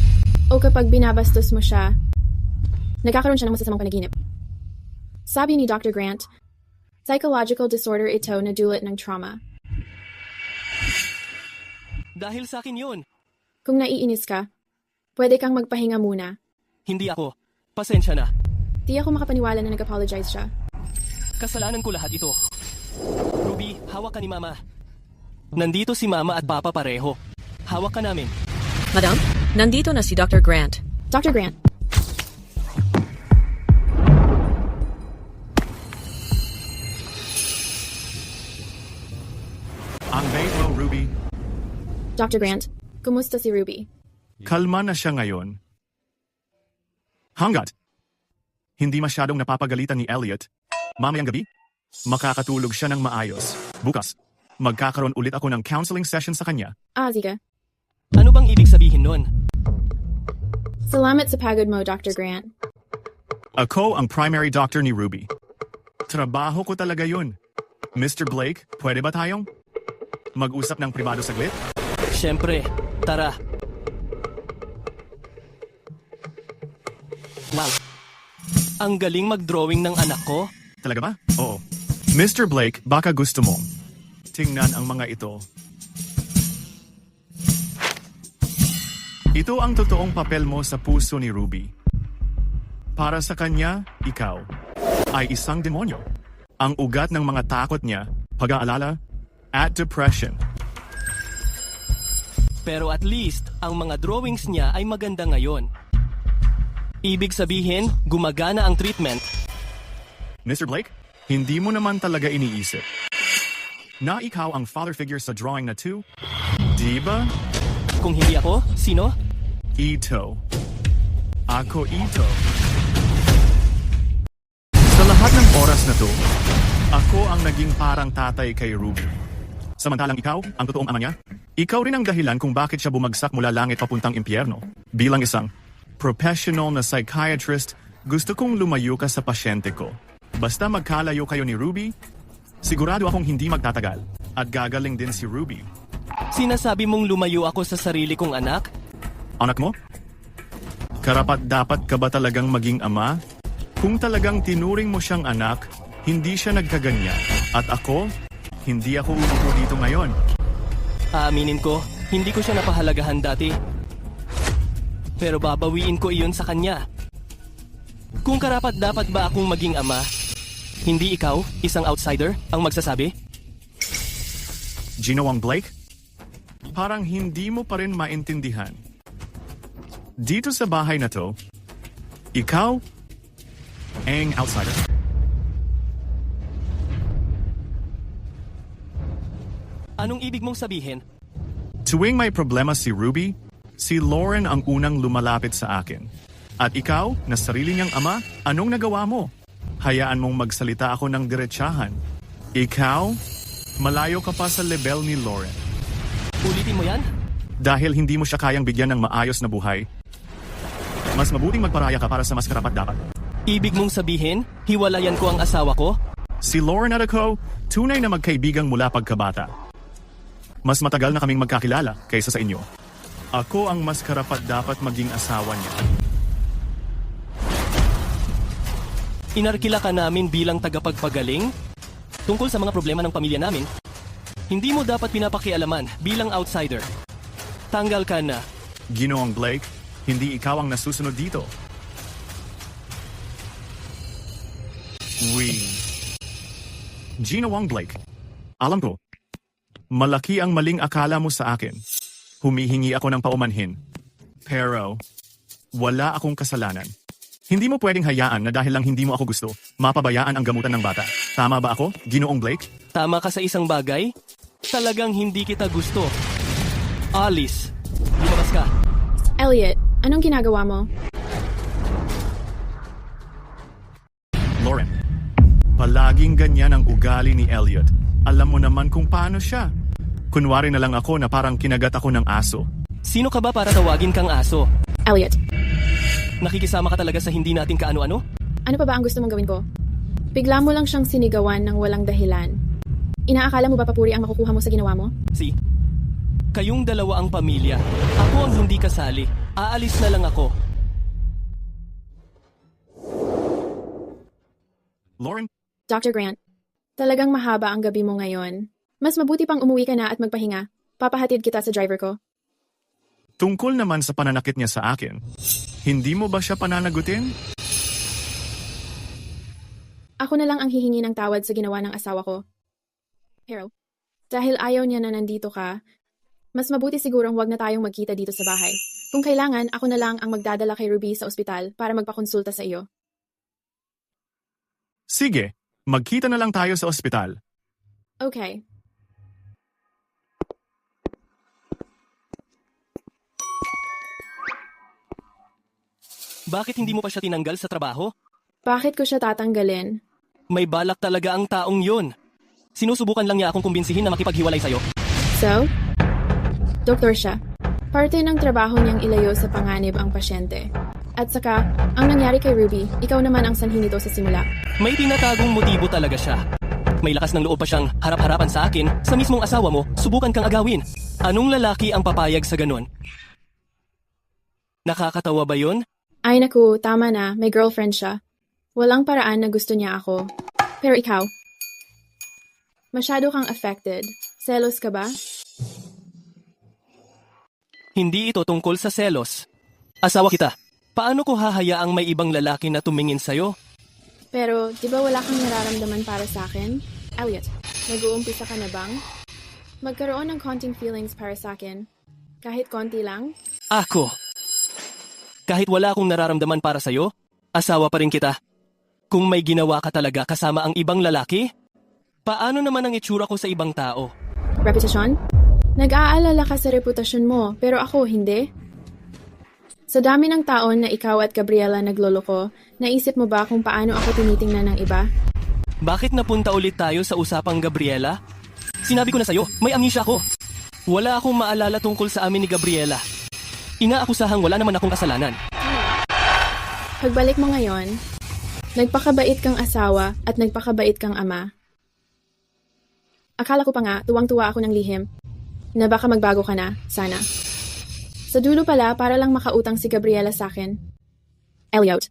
o kapag binabastos mo siya, nagkakaroon siya ng masasamang panaginip. Sabi ni Dr. Grant, psychological disorder ito na dulot ng trauma. Dahil sa akin yun. Kung naiinis ka, pwede kang magpahinga muna. Hindi ako. Pasensya na. Di ako makapaniwala na nag-apologize siya. Kasalanan ko lahat ito. Ruby, hawak ka ni Mama. Nandito si Mama at Papa pareho. Hawak ka namin. Madam, nandito na si Dr. Grant. Dr. Grant. Ang bait mo, Ruby. Dr. Grant, kumusta si Ruby? Kalma na siya ngayon. Hanggat hindi masyadong napapagalitan ni Elliot, mamayang gabi, makakatulog siya ng maayos. Bukas, magkakaroon ulit ako ng counseling session sa kanya. Sige. Ano bang ibig sabihin nun? Salamat sa pagod mo, Dr. Grant. Ako ang primary doctor ni Ruby. Trabaho ko talaga yun. Mr. Blake, pwede ba tayong mag-usap ng pribado saglit? Siyempre, tara. Wow. Ang galing mag-drawing ng anak ko. Talaga ba? Oo. Mr. Blake, baka gusto mo. Tingnan ang mga ito. Ito ang totoong papel mo sa puso ni Ruby. Para sa kanya, ikaw ay isang demonyo. Ang ugat ng mga takot niya, pag-aalala, at depression. Pero at least, ang mga drawings niya ay maganda ngayon. Ibig sabihin, gumagana ang treatment. Mr. Blake, hindi mo naman talaga iniisip na ikaw ang father figure sa drawing na to? Di ba? Kung hindi ako, sino? Ito. Ako ito. Sa lahat ng oras na to, ako ang naging parang tatay kay Ruby. Samantalang ikaw, ang totoong ama niya, ikaw rin ang dahilan kung bakit siya bumagsak mula langit papuntang impyerno. Bilang isang professional na psychiatrist, gusto kong lumayo ka sa pasyente ko. Basta magkalayo kayo ni Ruby, sigurado akong hindi magtatagal. At gagaling din si Ruby. Sinasabi mong lumayo ako sa sarili kong anak? Anak mo? Karapat-dapat ka ba talagang maging ama? Kung talagang tinuring mo siyang anak, hindi siya nagkaganyan. At ako, hindi ako uupo dito ngayon. Aaminin ko, hindi ko siya napahalagahan dati. Pero babawiin ko iyon sa kanya. Kung karapat-dapat ba akong maging ama, hindi ikaw, isang outsider, ang magsasabi? Ginawang Blake? Parang hindi mo pa rin maintindihan. Dito sa bahay na to, ikaw ang outsider. Anong ibig mong sabihin? Tuwing may problema si Ruby, si Lauren ang unang lumalapit sa akin. At ikaw, na sarili niyang ama, anong nagawa mo? Hayaan mong magsalita ako ng diretsahan. Ikaw, malayo ka pa sa level ni Lauren. Ulitin mo yan? Dahil hindi mo siya kayang bigyan ng maayos na buhay, mas mabuting magparaya ka para sa mas karapat-dapat. Ibig mong sabihin, hiwalayan ko ang asawa ko? Si Lauren at ako, tunay na magkaibigang mula pagkabata. Mas matagal na kaming magkakilala kaysa sa inyo. Ako ang mas karapat-dapat maging asawa niya. Inarkila ka namin bilang tagapagpagaling? Tungkol sa mga problema ng pamilya namin? Hindi mo dapat pinapakialaman bilang outsider. Tanggal ka na. Ginoong Blake, hindi ikaw ang nasusunod dito. Ginawang Blake, alam ko, malaki ang maling akala mo sa akin. Humihingi ako ng paumanhin. Pero, wala akong kasalanan. Hindi mo pwedeng hayaan na dahil lang hindi mo ako gusto, mapabayaan ang gamutan ng bata. Tama ba ako, Ginoong Blake? Tama ka sa isang bagay? Talagang hindi kita gusto. Alice, lumabas ka. Elliot, anong ginagawa mo? Lauren, palaging ganyan ang ugali ni Elliot. Alam mo naman kung paano siya. Kunwari na lang ako na parang kinagat ako ng aso. Sino ka ba para tawagin kang aso? Elliot. Nakikisama ka talaga sa hindi natin kaano-ano? Ano pa ba ang gusto mong gawin ko? Bigla mo lang siyang sinigawan ng walang dahilan. Inaakala mo ba papuri ang makukuha mo sa ginawa mo? Kayong dalawa ang pamilya. Ako ang hindi kasali. Aalis na lang ako. Lauren? Dr. Grant, talagang mahaba ang gabi mo ngayon. Mas mabuti pang umuwi ka na at magpahinga. Papahatid kita sa driver ko. Tungkol naman sa pananakit niya sa akin, hindi mo ba siya pananagutin? Ako na lang ang hihingi ng tawad sa ginawa ng asawa ko. Pero, dahil ayaw niya na nandito ka, mas mabuti sigurong wag na tayong magkita dito sa bahay. Kung kailangan, ako na lang ang magdadala kay Ruby sa ospital para magpakonsulta sa iyo. Sige, magkita na lang tayo sa ospital. Okay. Bakit hindi mo pa siya tinanggal sa trabaho? Bakit ko siya tatanggalin? May balak talaga ang taong yun. Sinusubukan lang niya akong kumbinsihin na makipaghiwalay sa'yo. So? Doktor siya. Parte ng trabaho niyang ilayo sa panganib ang pasyente. At saka, ang nangyari kay Ruby, ikaw naman ang sanhi nito sa simula. May tinatagong motibo talaga siya. May lakas ng loob pa siyang harap-harapan sa akin, sa mismong asawa mo, subukan kang agawin. Anong lalaki ang papayag sa ganun? Nakakatawa ba yun? Ay naku, tama na, may girlfriend siya. Walang paraan na gusto niya ako. Pero ikaw, masyado kang affected. Selos ka ba? Hindi ito tungkol sa selos. Asawa kita. Paano ko hahayaang may ibang lalaki na tumingin sa'yo? Pero, di ba wala kang nararamdaman para sa akin? Elliot, nag-uumpisa ka na bang? Magkaroon ng konting feelings para sa akin. Kahit konti lang? Ako. Kahit wala akong nararamdaman para sa'yo, asawa pa rin kita. Kung may ginawa ka talaga kasama ang ibang lalaki, paano naman ang itsura ko sa ibang tao? Reputasyon? Nag-aalala ka sa reputasyon mo, pero ako hindi. Sa dami ng taon na ikaw at Gabriela nagloloko, naisip mo ba kung paano ako tinitingnan ng iba? Bakit napunta ulit tayo sa usapang Gabriela? Sinabi ko na sa'yo, may amnesia ako. Wala akong maalala tungkol sa amin ni Gabriela. Inaakusahang wala naman akong kasalanan. Pagbalik mo ngayon, nagpakabait kang asawa at nagpakabait kang ama. Akala ko pa nga, tuwang-tuwa ako ng lihim, na baka magbago ka na, sana. Sa dulo pala, para lang makautang si Gabriela sa akin. Elliot,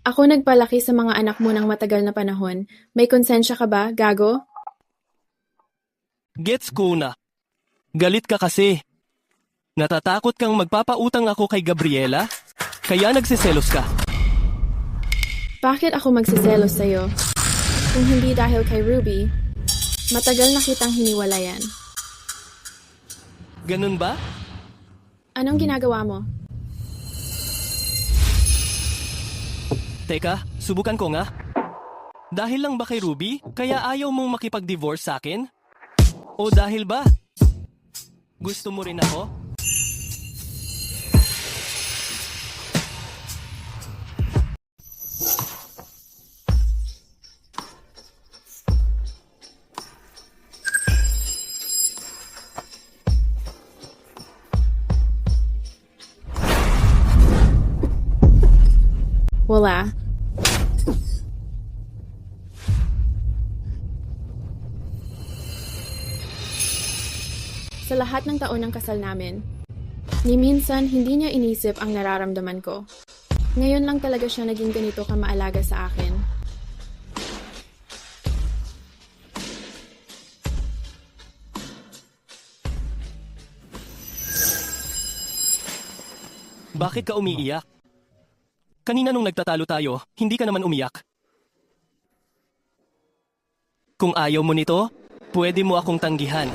ako nagpalaki sa mga anak mo ng matagal na panahon. May konsensya ka ba, gago? Gets ko na. Galit ka kasi. Natatakot kang magpapautang ako kay Gabriela? Kaya nagsiselos ka. Bakit ako magsiselos sa'yo? Kung hindi dahil kay Ruby, matagal na kitang hiniwalayan. Ganun ba? Anong ginagawa mo? Teka, subukan ko nga. Dahil lang ba kay Ruby, kaya ayaw mong makipag-divorce sa akin? O dahil ba? Gusto mo rin ako? Wala. Sa lahat ng taon ng kasal namin, ni minsan hindi niya inisip ang nararamdaman ko. Ngayon lang talaga siya naging ganito kamaalaga sa akin. Bakit ka umiiyak? Kanina nung nagtatalo tayo, hindi ka naman umiyak. Kung ayaw mo nito, pwede mo akong tanggihan.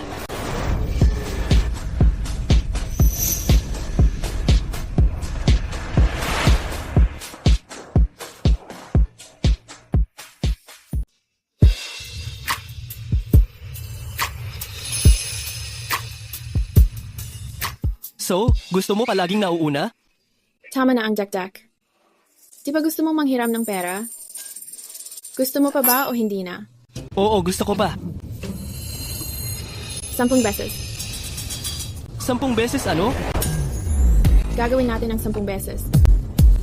So, gusto mo palaging nauuna? Tama na ang dakdak. Di ba gusto mo manghiram ng pera? Gusto mo pa ba o hindi na? Oo, gusto ko pa. 10 beses. 10 beses ano? Gagawin natin ang 10 beses.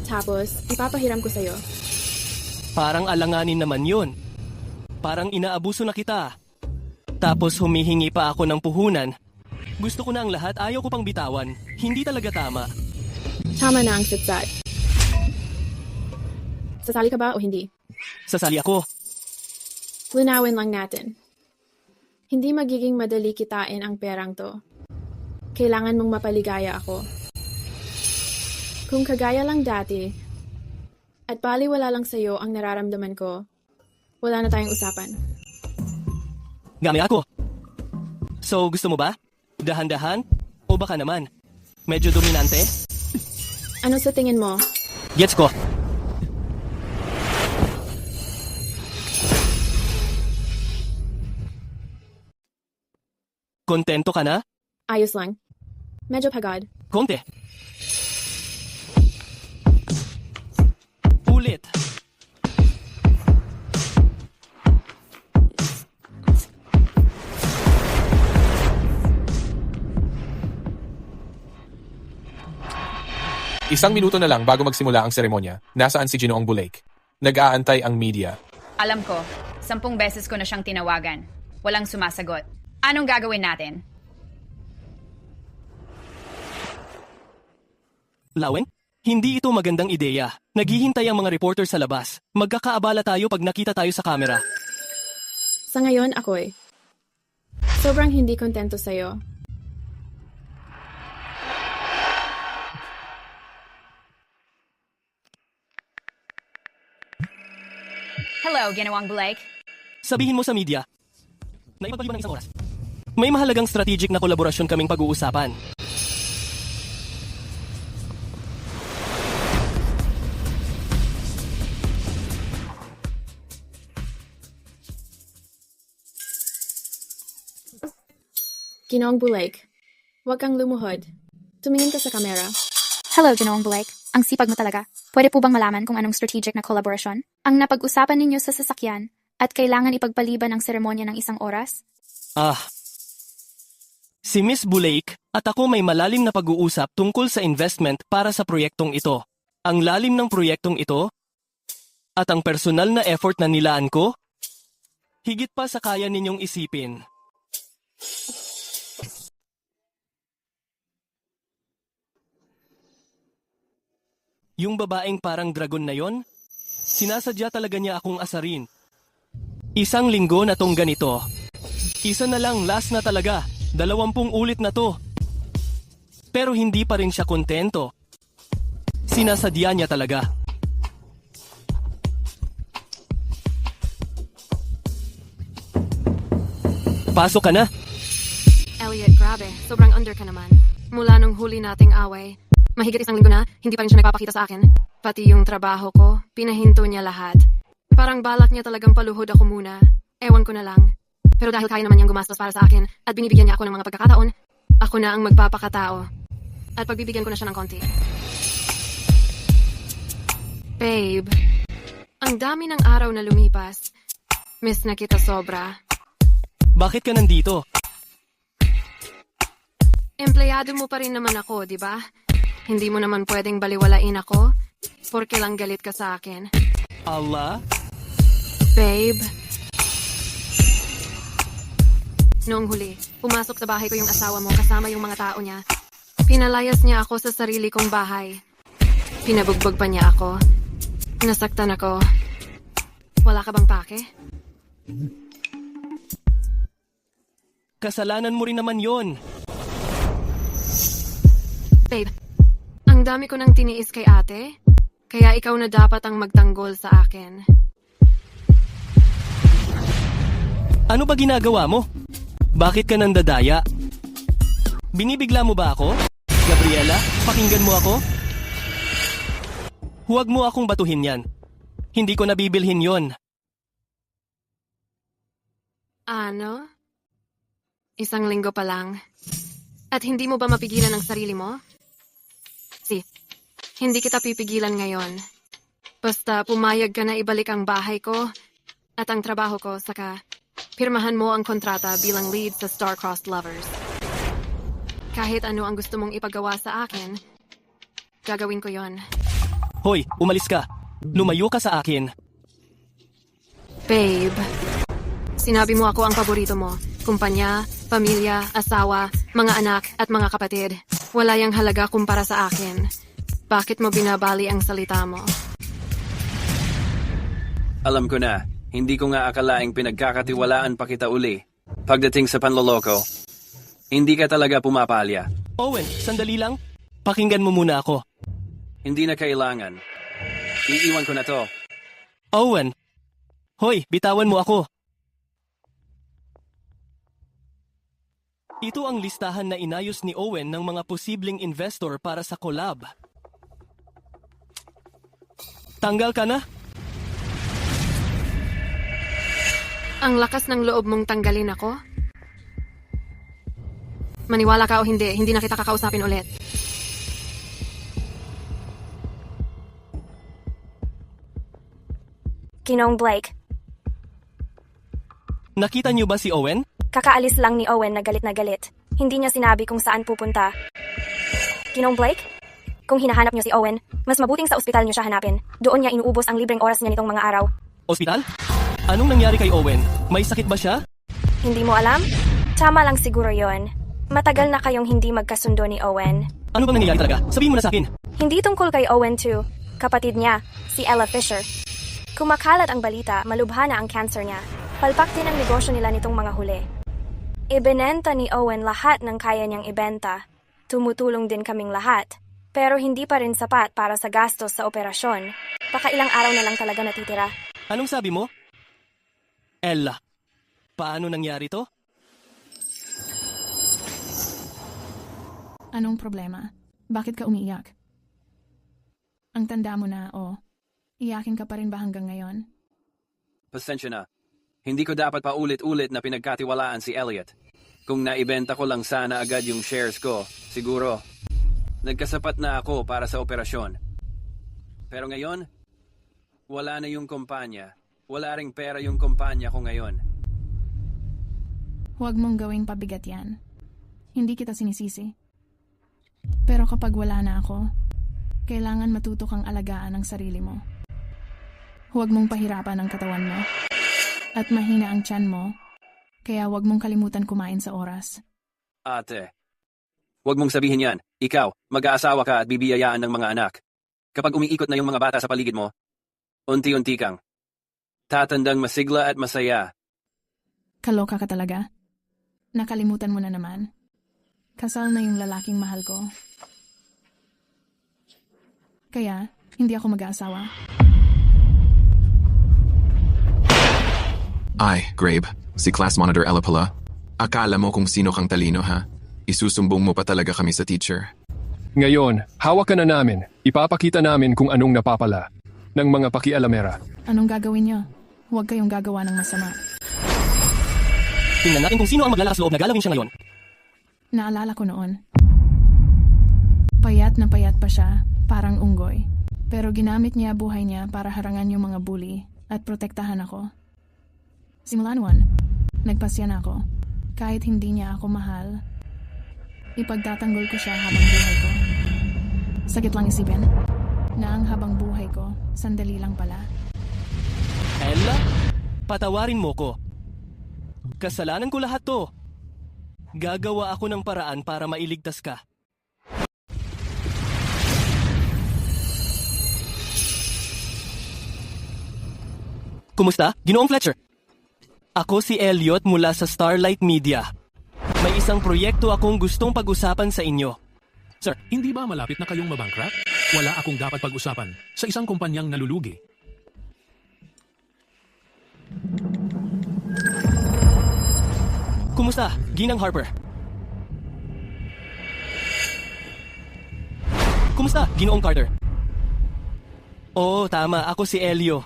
Tapos, ipapahiram ko sa'yo. Parang alanganin naman yun. Parang inaabuso na kita. Tapos humihingi pa ako ng puhunan. Gusto ko na ang lahat, ayaw ko pang bitawan. Hindi talaga tama. Tama na ang sitsat. Sasali ka ba o hindi? Sasali ako. Linawin lang natin. Hindi magiging madali kitain ang perang to. Kailangan mong mapaligaya ako. Kung kagaya lang dati, at baliwala lang sa'yo ang nararamdaman ko, wala na tayong usapan. Gamit ako. So, gusto mo ba? Dahan-dahan? O baka naman? Medyo dominante? Ano sa tingin mo? Gets ko. Kontento ka na? Ayos lang. Medyo pagod. Konti. Ulit. Isang minuto na lang bago magsimula ang seremonya. Nasaan si Ginoong Blake? Nag-aantay ang media. Alam ko, 10 beses ko na siyang tinawagan. Walang sumasagot. Anong gagawin natin? Laweng? Hindi ito magandang ideya. Naghihintay ang mga reporter sa labas. Magkakaabala tayo pag nakita tayo sa kamera. Sa ngayon, ako'y sobrang hindi kontento sa'yo. Hello, Ginawang Blake. Sabihin mo sa media. Naipagpaliban ng isang oras. May mahalagang strategic na kolaborasyon kaming pag-uusapan. Ginoong Blake, Huwag kang lumuhod. Tumingin ka sa kamera. Hello, Ginoong Blake. Ang sipag mo talaga. Pwede po bang malaman kung anong strategic na collaboration ang napag-usapan ninyo sa sasakyan at kailangan ipagpaliban ang seremonya ng 1 oras? Si Miss Blake at ako may malalim na pag-uusap tungkol sa investment para sa proyektong ito. Ang lalim ng proyektong ito at ang personal na effort na nilaan ko, higit pa sa kaya ninyong isipin. Yung babaeng parang dragon na yon, sinasadya talaga niya akong asarin. 1 linggo na tong ganito. Isa na lang, last na talaga. 20 ulit na to. Pero hindi pa rin siya kontento. Sinasadya niya talaga. Pasok ka na. Elliot, grabe. Sobrang under ka naman. Mula nung huli nating away, mahigit 1 linggo na, hindi pa rin siya nagpapakita sa akin. Pati yung trabaho ko, pinahinto niya lahat. Parang balak niya talagang paluhod ako muna. Ewan ko na lang. Pero dahil kaya naman niyang gumastos para sa akin at binibigyan niya ako ng mga pagkakataon, ako na ang magpapakatao. At pagbibigyan ko na siya ng konti. Babe, ang dami ng araw na lumipas. Miss na kita sobra. Bakit ka nandito? Empleyado mo pa rin naman ako, di ba? Hindi mo naman pwedeng baliwalain ako porque lang galit ka sa akin. Allah? Babe. Noong huli, pumasok sa bahay ko yung asawa mo kasama yung mga tao niya. Pinalayas niya ako sa sarili kong bahay. Pinabugbog pa niya ako. Nasaktan ako. Wala ka bang pake? Kasalanan mo rin naman yon. Babe, ang dami ko nang tiniis kay ate. Kaya ikaw na dapat ang magtanggol sa akin. Ano ba ginagawa mo? Bakit ka nandadaya? Binibigla mo ba ako? Gabriela, pakinggan mo ako? Huwag mo akong batuhin yan. Hindi ko nabibilhin yon. Ano? 1 linggo pa lang. At hindi mo ba mapigilan ang sarili mo? Hindi kita pipigilan ngayon. Basta pumayag ka na ibalik ang bahay ko at ang trabaho ko, saka pirmahan mo ang kontrata bilang lead sa Star-Crossed Lovers. Kahit ano ang gusto mong ipagawa sa akin, gagawin ko yon. Hoy, umalis ka. Lumayo ka sa akin. Babe, sinabi mo ako ang paborito mo. Kumpanya, pamilya, asawa, mga anak at mga kapatid. Wala yang halaga kumpara sa akin. Bakit mo binabali ang salita mo? Alam ko na, hindi ko nga akalaing pinagkakatiwalaan pa kita uli. Pagdating sa panloloko, hindi ka talaga pumapalya. Owen, sandali lang. Pakinggan mo muna ako. Hindi na kailangan. Iiwan ko na to. Owen! Hoy, bitawan mo ako. Ito ang listahan na inayos ni Owen ng mga posibleng investor para sa collab. Tanggal ka na? Ang lakas ng loob mong tanggalin ako? Maniwala ka o hindi na kita kakausapin ulit. Ginoong Blake. Nakita niyo ba si Owen? Kakaalis lang ni Owen na galit na galit. Hindi niya sinabi kung saan pupunta. Ginoong Blake? Kung hinahanap niyo si Owen, mas mabuting sa ospital niyo siya hanapin. Doon niya inuubos ang libreng oras niya nitong mga araw. Ospital? Anong nangyari kay Owen? May sakit ba siya? Hindi mo alam? Tama lang siguro yon. Matagal na kayong hindi magkasundo ni Owen. Ano bang nangyayari talaga? Sabihin mo na sa akin. Hindi tungkol kay Owen too. Kapatid niya, si Ella Fisher. Kumakalat ang balita, malubha na ang cancer niya. Palpak din ang negosyo nila nitong mga huli. Ibinenta ni Owen lahat ng kaya niyang ibenta. Tumutulong din kaming lahat. Pero hindi pa rin sapat para sa gastos sa operasyon. Baka ilang araw na lang talaga natitira. Anong sabi mo? Ella, paano nangyari to? Anong problema? Bakit ka umiiyak? Ang tanda mo na, iyakin ka pa rin ba hanggang ngayon? Pasensya na. Hindi ko dapat paulit-ulit na pinagkatiwalaan si Elliot. Kung naibenta ko lang sana agad yung shares ko, siguro, nagkasapat na ako para sa operasyon. Pero ngayon, wala na yung kumpanya. Wala ring pera yung kumpanya ko ngayon. Huwag mong gawing pabigat yan. Hindi kita sinisisi. Pero kapag wala na ako, kailangan matuto kang alagaan ang sarili mo. Huwag mong pahirapan ang katawan mo. At mahina ang tiyan mo, kaya huwag mong kalimutan kumain sa oras. Ate, huwag mong sabihin yan. Ikaw, mag-aasawa ka at bibiyayaan ng mga anak. Kapag umiikot na yung mga bata sa paligid mo, unti-unti kang tatandang masigla at masaya. Kaloka ka talaga? Nakalimutan mo na naman. Kasal na yung lalaking mahal ko. Kaya, hindi ako mag-aasawa. Ay, Grabe. Si Class Monitor Ella pala. Akala mo kung sino kang talino, ha? Isusumbong mo pa talaga kami sa teacher. Ngayon, hawak ka na namin. Ipapakita namin kung anong napapala ng mga pakialamera. Anong gagawin niyo? Huwag kayong gagawa ng masama. Tingnan natin kung sino ang maglalakas loob na galawin siya ngayon. Naalala ko noon. Payat na payat pa siya, parang unggoy. Pero ginamit niya buhay niya para harangan yung mga bully at protektahan ako. Simula noon, nagpasya na ako. Kahit hindi niya ako mahal, ipagtatanggol ko siya habang buhay ko. Sakit lang isipin na ang habang buhay ko, sandali lang pala. Ella, patawarin mo ko. Kasalanan ko lahat to. Gagawa ako ng paraan para mailigtas ka. Kumusta, Ginoong Fletcher? Ako si Elliot mula sa Starlight Media. May isang proyekto akong gustong pag-usapan sa inyo. Sir, hindi ba malapit na kayong mabankrupt? Wala akong dapat pag-usapan sa isang kumpanyang nalulugi. Kumusta, Ginang Harper? Kumusta, Ginoong Carter? Oo, tama. Ako si Elio.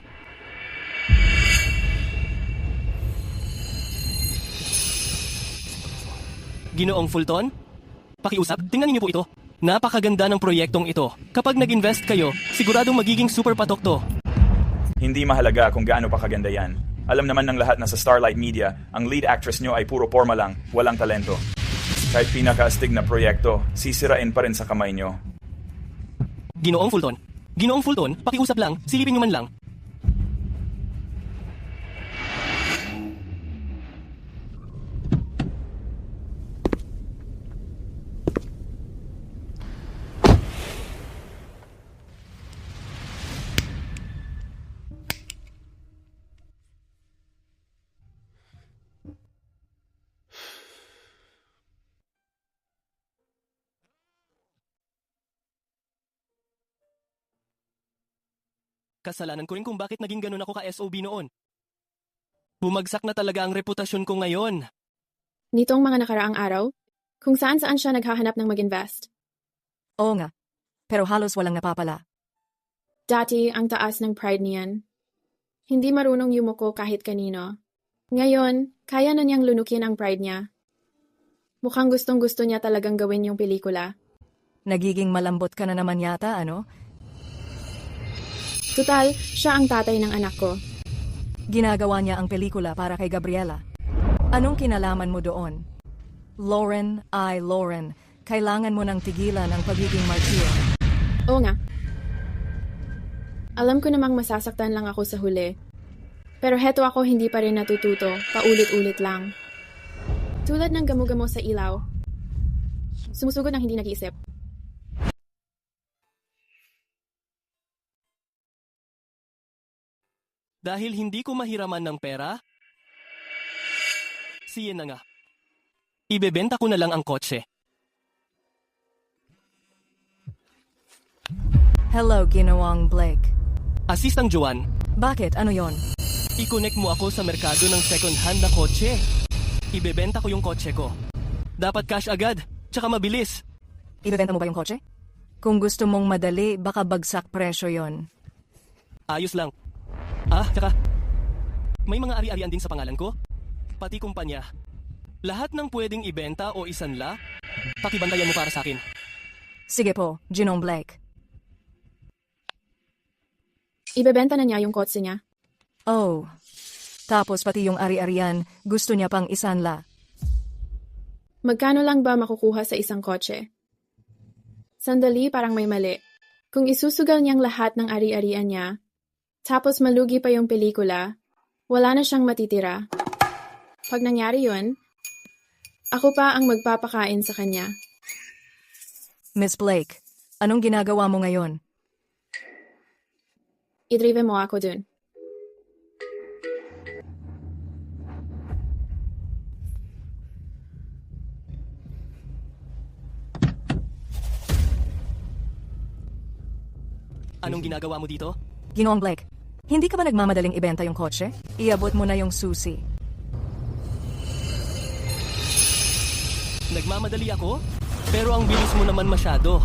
Ginoong Fulton? Pakiusap, tingnan niyo po ito. Napakaganda ng proyektong ito. Kapag nag-invest kayo, siguradong magiging super patok to. Hindi mahalaga kung gaano pa kaganda yan. Alam naman ng lahat na sa Starlight Media, ang lead actress nyo ay puro porma lang, walang talento. Kahit pinakaastig na proyekto, sisirain pa rin sa kamay nyo. Ginoong Fulton, pakiusap lang, silipin nyo man lang. Kasalanan ko rin kung bakit naging ganun ako ka-SOB noon. Bumagsak na talaga ang reputasyon ko ngayon. Nitong mga nakaraang araw, kung saan-saan siya naghahanap ng mag-invest. Oo nga, pero halos walang napapala. Dati, ang taas ng pride niyan. Hindi marunong yumuko kahit kanino. Ngayon, kaya na niyang lunukin ang pride niya. Mukhang gustong-gusto niya talagang gawin yung pelikula. Nagiging malambot ka na naman yata, ano? Tutal, siya ang tatay ng anak ko. Ginagawa niya ang pelikula para kay Gabriela. Anong kinalaman mo doon? Lauren, kailangan mo nang tigilan ang pagiging martir. Oo nga. Alam ko namang masasaktan lang ako sa huli. Pero heto ako hindi pa rin natututo, paulit-ulit lang. Tulad ng gamo-gamo sa ilaw. Sumusugod ng hindi nag-iisip. Dahil hindi ko mahiraman ng pera, siya na nga. Ibebenta ko na lang ang kotse. Hello, Ginawang Blake. Assistant Joan. Bakit? Ano yon? I-connect mo ako sa merkado ng second-hand na kotse. Ibebenta ko yung kotse ko. Dapat cash agad, tsaka mabilis. Ibebenta mo ba yung kotse? Kung gusto mong madali, baka bagsak presyo yon. Ayos lang. Tsaka, may mga ari-arian din sa pangalan ko. Pati kumpanya. Lahat ng pwedeng ibenta o isanla, pakibantayan mo para sa akin. Sige po, Ginong Blake. Ibebenta na niya yung kotse niya. Oh. Tapos pati yung ari-arian, gusto niya pang isanla. Magkano lang ba makukuha sa isang kotse? Sandali, parang may mali. Kung isusugal niyang lahat ng ari-arian niya, tapos malugi pa yung pelikula, wala na siyang matitira. Pag nangyari yun, ako pa ang magpapakain sa kanya. Miss Blake, anong ginagawa mo ngayon? Idrive mo ako dun. Anong ginagawa mo dito? Ginoong Blake, hindi ka ba nagmamadaling ibenta yung kotse? Iabot mo na yung susi. Nagmamadali ako? Pero ang bilis mo naman masyado.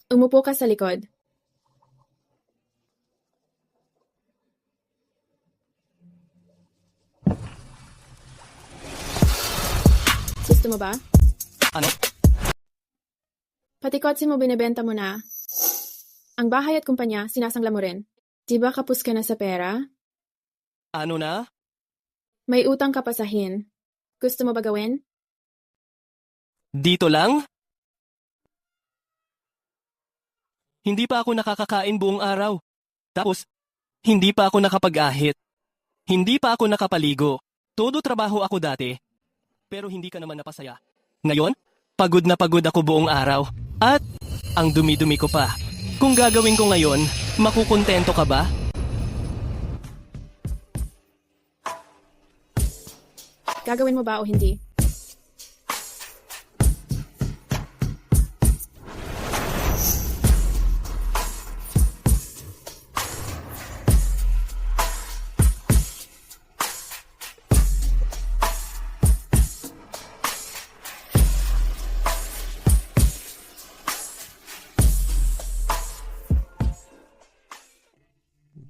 Umupo ka sa likod. Gusto mo ba? Ano? Pati kotse mo binibenta mo na. Ang bahay at kumpanya, sinasangla mo rin. Di ba kapos ka na sa pera? Ano na? May utang ka pasahin. Gusto mo ba gawin? Dito lang? Hindi pa ako nakakakain buong araw. Tapos, hindi pa ako nakapag-ahit. Hindi pa ako nakapaligo. Todo trabaho ako dati. Pero hindi ka naman napasaya. Ngayon, pagod na pagod ako buong araw. At, ang dumi-dumi ko pa. Kung gagawin ko ngayon, makukontento ka ba? Gagawin mo ba o hindi?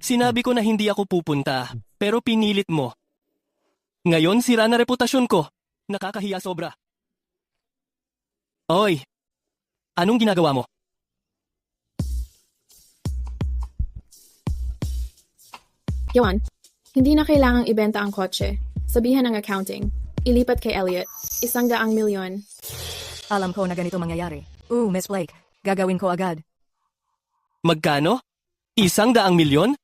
Sinabi ko na hindi ako pupunta, pero pinilit mo. Ngayon, sira na reputasyon ko. Nakakahiya sobra. Oy, anong ginagawa mo? Yawan, hindi na kailangang ibenta ang kotse. Sabihan ng accounting. Ilipat kay Elliot. 100,000,000. Alam ko na ganito mangyayari. Miss Blake, gagawin ko agad. Magkano? 100,000,000?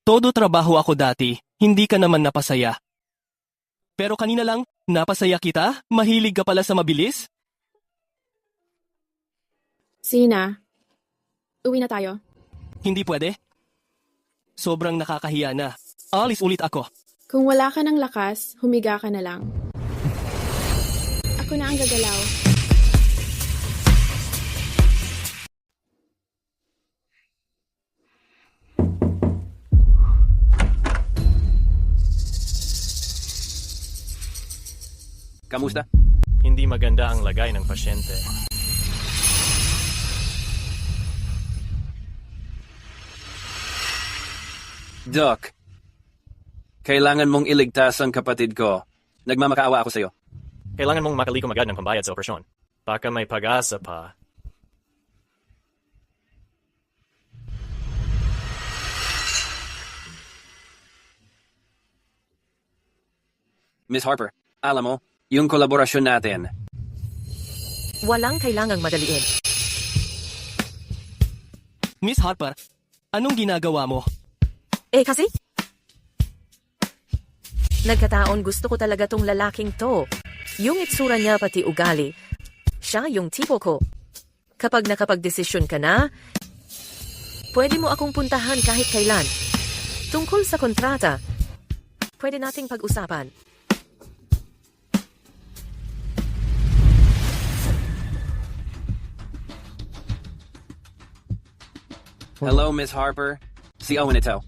Todo trabaho ako dati, hindi ka naman napasaya. Pero kanina lang, napasaya kita? Mahilig ka pala sa mabilis? Sina, uwi na tayo. Hindi pwede. Sobrang nakakahiya na. Alis ulit ako. Kung wala ka ng lakas, humiga ka na lang. Ako na ang gagalaw. Kamusta? Hindi maganda ang lagay ng pasyente. Doc, kailangan mong iligtas ang kapatid ko. Nagmamakaawa ako sa'yo. Kailangan mong makalikom agad ng pambayad sa operasyon. Baka may pag-asa pa. Miss Harper, alam mo, yung kolaborasyon natin. Walang kailangang madaliin. Miss Harper, anong ginagawa mo? Kasi? Nagkataon gusto ko talaga tong lalaking to. Yung itsura niya pati ugali. Siya yung tipo ko. Kapag nakapag-desisyon ka na, pwede mo akong puntahan kahit kailan. Tungkol sa kontrata, pwede nating pag-usapan. Hello, Miss Harper. Si Owen ito.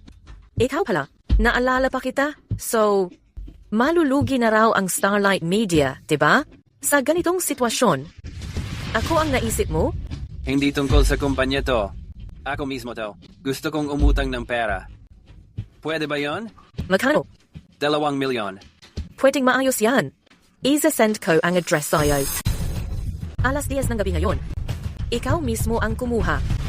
Ikaw pala, naalala pa kita? So, malulugi na raw ang Starlight Media, diba? Sa ganitong sitwasyon, Ako ang naisip mo? Hindi tungkol sa kumpanya to. Ako mismo to. Gusto kong umutang ng pera. Pwede ba yon? Magkano? 2 milyon. Pwedeng maayos yan. Isa-send ko ang address sa'yo. Alas 10 ng gabi ngayon. Ikaw mismo ang kumuha.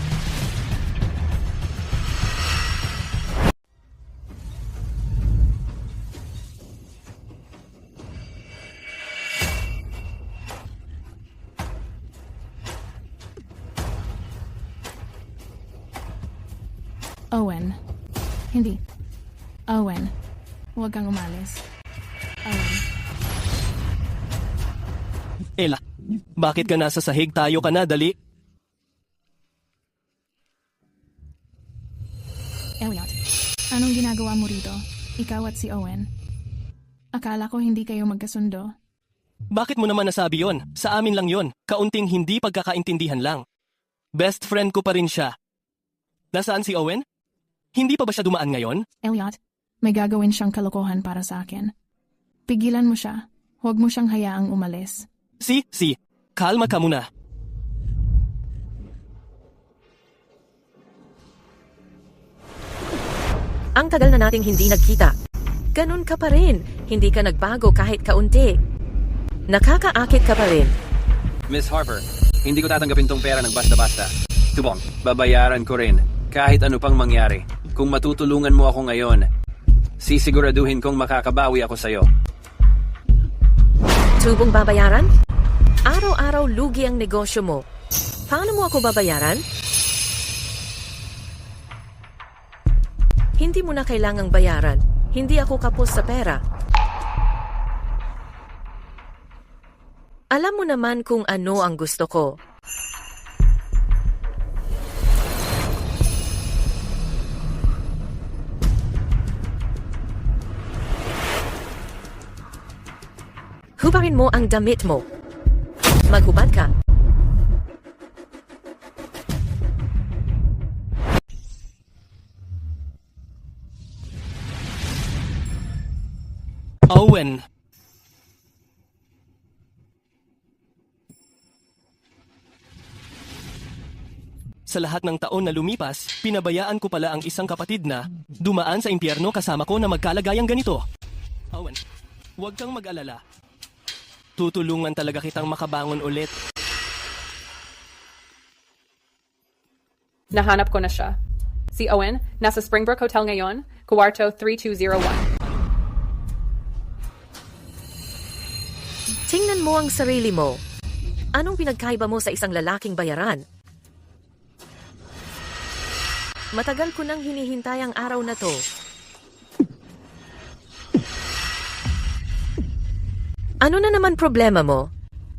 Owen. Hindi. Owen. Huwag kang umalis. Owen. Ella, bakit ka nasa sahig? Tayo ka na, dali. Elliot, anong ginagawa mo rito? Ikaw at si Owen. Akala ko hindi kayo magkasundo. Bakit mo naman nasabi yon? Sa amin lang yon. Kaunting hindi pagkakaintindihan lang. Best friend ko pa rin siya. Nasaan si Owen? Hindi pa ba siya dumaan ngayon? Elliot, may gagawin siyang kalokohan para sa akin. Pigilan mo siya. Huwag mo siyang hayaang umalis. Si. Kalma ka muna. Ang tagal na nating hindi nagkita. Ganun ka pa rin. Hindi ka nagbago kahit kaunti. Nakakaakit ka pa rin. Miss Harper, hindi ko tatanggapin tong pera ng basta-basta. Tubong, babayaran ko rin. Kahit ano pang mangyari. Kung matutulungan mo ako ngayon, sisiguraduhin kong makakabawi ako sa'yo. Tubong babayaran? Araw-araw lugi ang negosyo mo. Paano mo ako babayaran? Hindi mo na kailangang bayaran. Hindi ako kapos sa pera. Alam mo naman kung ano ang gusto ko. Hubarin mo ang damit mo. Maghubad ka. Owen. Sa lahat ng taon na lumipas, pinabayaan ko pala ang isang kapatid na dumaan sa impyerno kasama ko na magkalagayang ganito. Owen, huwag kang mag-alala. Tutulungan talaga kitang makabangon ulit. Nahanap ko na siya. Si Owen, nasa Springbrook Hotel ngayon, Kuwarto 3201. Tingnan mo ang sarili mo. Anong pinagkaiba mo sa isang lalaking bayaran? Matagal ko nang hinihintay ang araw na to. Ano na naman problema mo?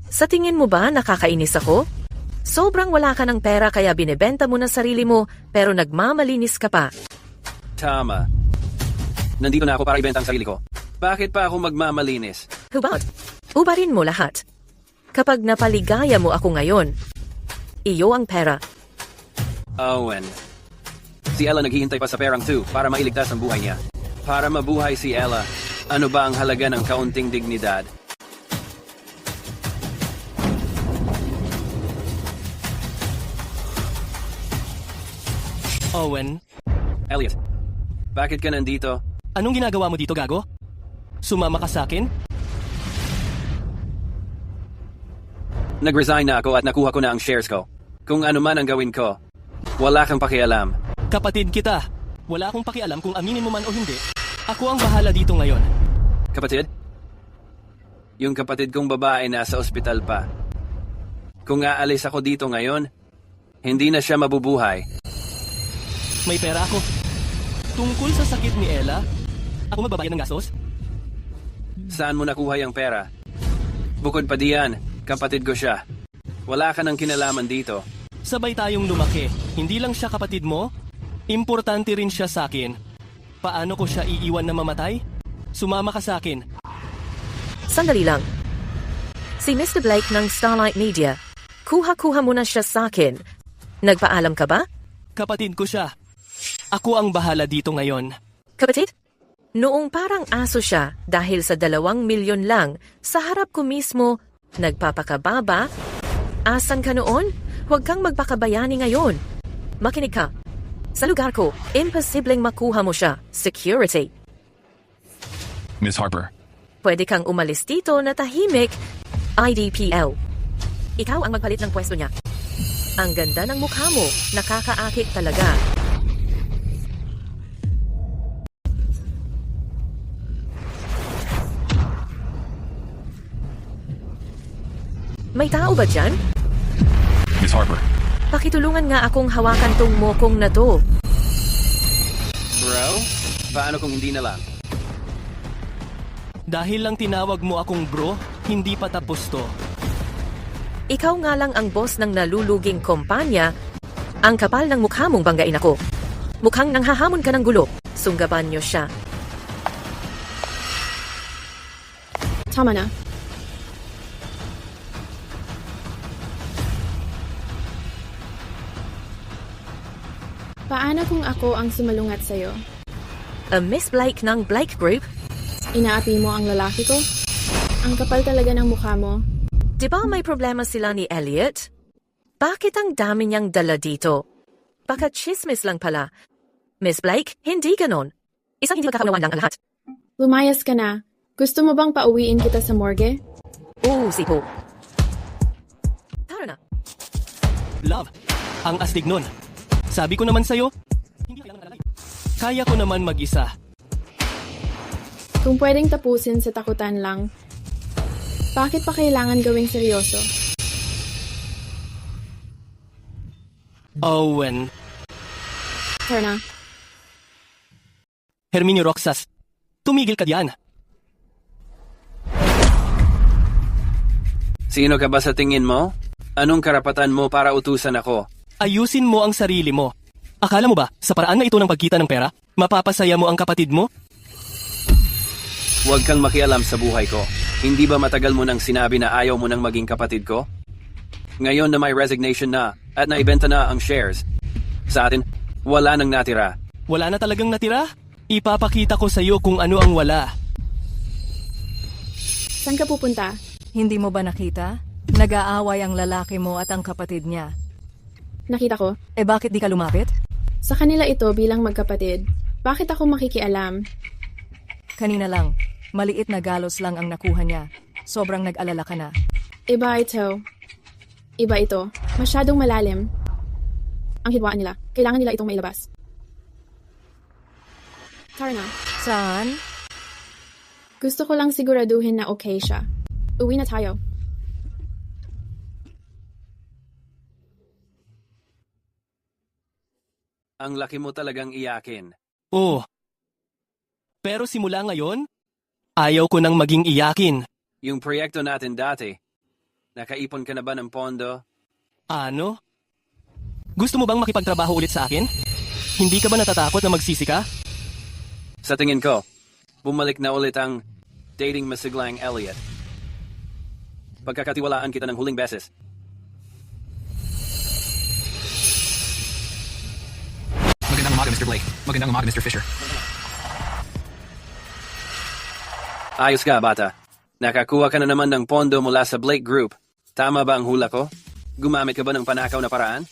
Sa tingin mo ba nakakainis ako? Sobrang wala ka ng pera kaya binebenta mo na sarili mo pero nagmamalinis ka pa. Tama. Nandito na ako para ibenta ang sarili ko. Bakit pa ako magmamalinis? Hubad, ubarin mo lahat. Kapag napaligaya mo ako ngayon, iyo ang pera. Owen. Si Ella naghihintay pa sa perang 2 para mailigtas ang buhay niya. Para mabuhay si Ella, ano ba ang halaga ng kaunting dignidad? Owen. Elliot, bakit ka nandito? Anong ginagawa mo dito, gago? Sumama ka sa akin? Nag-resign na ako at nakuha ko na ang shares ko. Kung ano man ang gawin ko, wala kang pakialam. Kapatid kita. Wala akong pakialam kung aminin mo man o hindi. Ako ang bahala dito ngayon. Kapatid? Yung kapatid kong babae nasa ospital pa. Kung aalis ako dito ngayon, hindi na siya mabubuhay. May pera ako. Tungkol sa sakit ni Ella, ako magbabayad ng gastos? Saan mo nakuha yung pera? Bukod pa diyan, kapatid ko siya. Wala ka ng kinalaman dito. Sabay tayong lumaki. Hindi lang siya kapatid mo, importante rin siya sa akin. Paano ko siya iiwan na mamatay? Sumama ka sa akin. Sandali lang. Si Mr. Blake ng Starlight Media. Kuha-kuha mo na siya sa akin. Nagpaalam ka ba? Kapatid ko siya. Ako ang bahala dito ngayon. Kapatid? Noong parang aso siya dahil sa 2 milyon lang, sa harap ko mismo, nagpapakababa, Asan ka noon? Huwag kang magpakabayani ngayon. Makinig ka. Sa lugar ko, imposibleng makuha mo siya. Security. Miss Harper. Pwede kang umalis dito na tahimik. IDPL. Ikaw ang magpalit ng pwesto niya. Ang ganda ng mukha mo. Nakakaakit talaga. May tao ba dyan? Miss Harper. Pakitulungan nga akong hawakan tong mokong na to. Bro, paano kung hindi na lang? Dahil lang tinawag mo akong bro, hindi pa tapos to. Ikaw nga lang ang boss ng naluluging kumpanya. Ang kapal ng mukha mong banggain ako. Mukhang nanghahamon ka ng gulo. Sunggaban niyo siya. Tama na. Paano kung ako ang sumalungat sa'yo? Miss Blake ng Blake Group? Inaapi mo ang lalaki ko? Ang kapal talaga ng mukha mo. Di ba may problema sila ni Elliot? Bakit ang dami niyang dala dito? Baka chismis lang pala. Miss Blake, hindi ganon. Isang hindi magkakaunawan lang ang lahat. Lumayas ka na. Gusto mo bang pauwiin kita sa morgue? Oo, sipo. Tara na. Love, ang astig nun. Sabi ko naman sa'yo, hindi kailangan alay. Kaya ko naman mag-isa. Kung pwedeng tapusin sa takutan lang, bakit pa kailangan gawing seryoso? Owen. Tara na. Herminio Roxas, tumigil ka diyan. Sino ka ba sa tingin mo? Anong karapatan mo para utusan ako? Ayusin mo ang sarili mo. Akala mo ba, sa paraan na ito ng pagkita ng pera, mapapasaya mo ang kapatid mo? Huwag kang makialam sa buhay ko. Hindi ba matagal mo nang sinabi na ayaw mo nang maging kapatid ko? Ngayon na may resignation na at naibenta na ang shares. Sa atin, wala nang natira. Wala na talagang natira? Ipapakita ko sa iyo kung ano ang wala. Saan ka pupunta? Hindi mo ba nakita? Nag-aaway ang lalaki mo at ang kapatid niya. Nakita ko. Bakit di ka lumapit? Sa kanila ito bilang magkapatid. Bakit ako makikialam? Kanina lang. Maliit na galos lang ang nakuha niya. Sobrang nag-alala ka na. Iba ito. Iba ito. Masyadong malalim. Ang hidwaan nila. Kailangan nila itong mailabas. Tara na. Saan? Gusto ko lang siguraduhin na okay siya. Uwi na tayo. Ang laki mo talagang iyakin. Oh. Pero simula ngayon, ayaw ko nang maging iyakin. Yung proyekto natin dati, nakaipon ka na ba ng pondo? Ano? Gusto mo bang makipagtrabaho ulit sa akin? Hindi ka ba natatakot na magsisi ka? Sa tingin ko, bumalik na ulit ang dating masiglang Elliot. Pagkakatiwalaan kita ng huling beses. Magandang umaga, Mr. Blake. Magandang umaga, Mr. Fisher. Ayos ka, bata. Nakakuha ka na naman ng pondo mula sa Blake Group. Tama ba ang hula ko? Gumamit ka ba ng panakaw na paraan?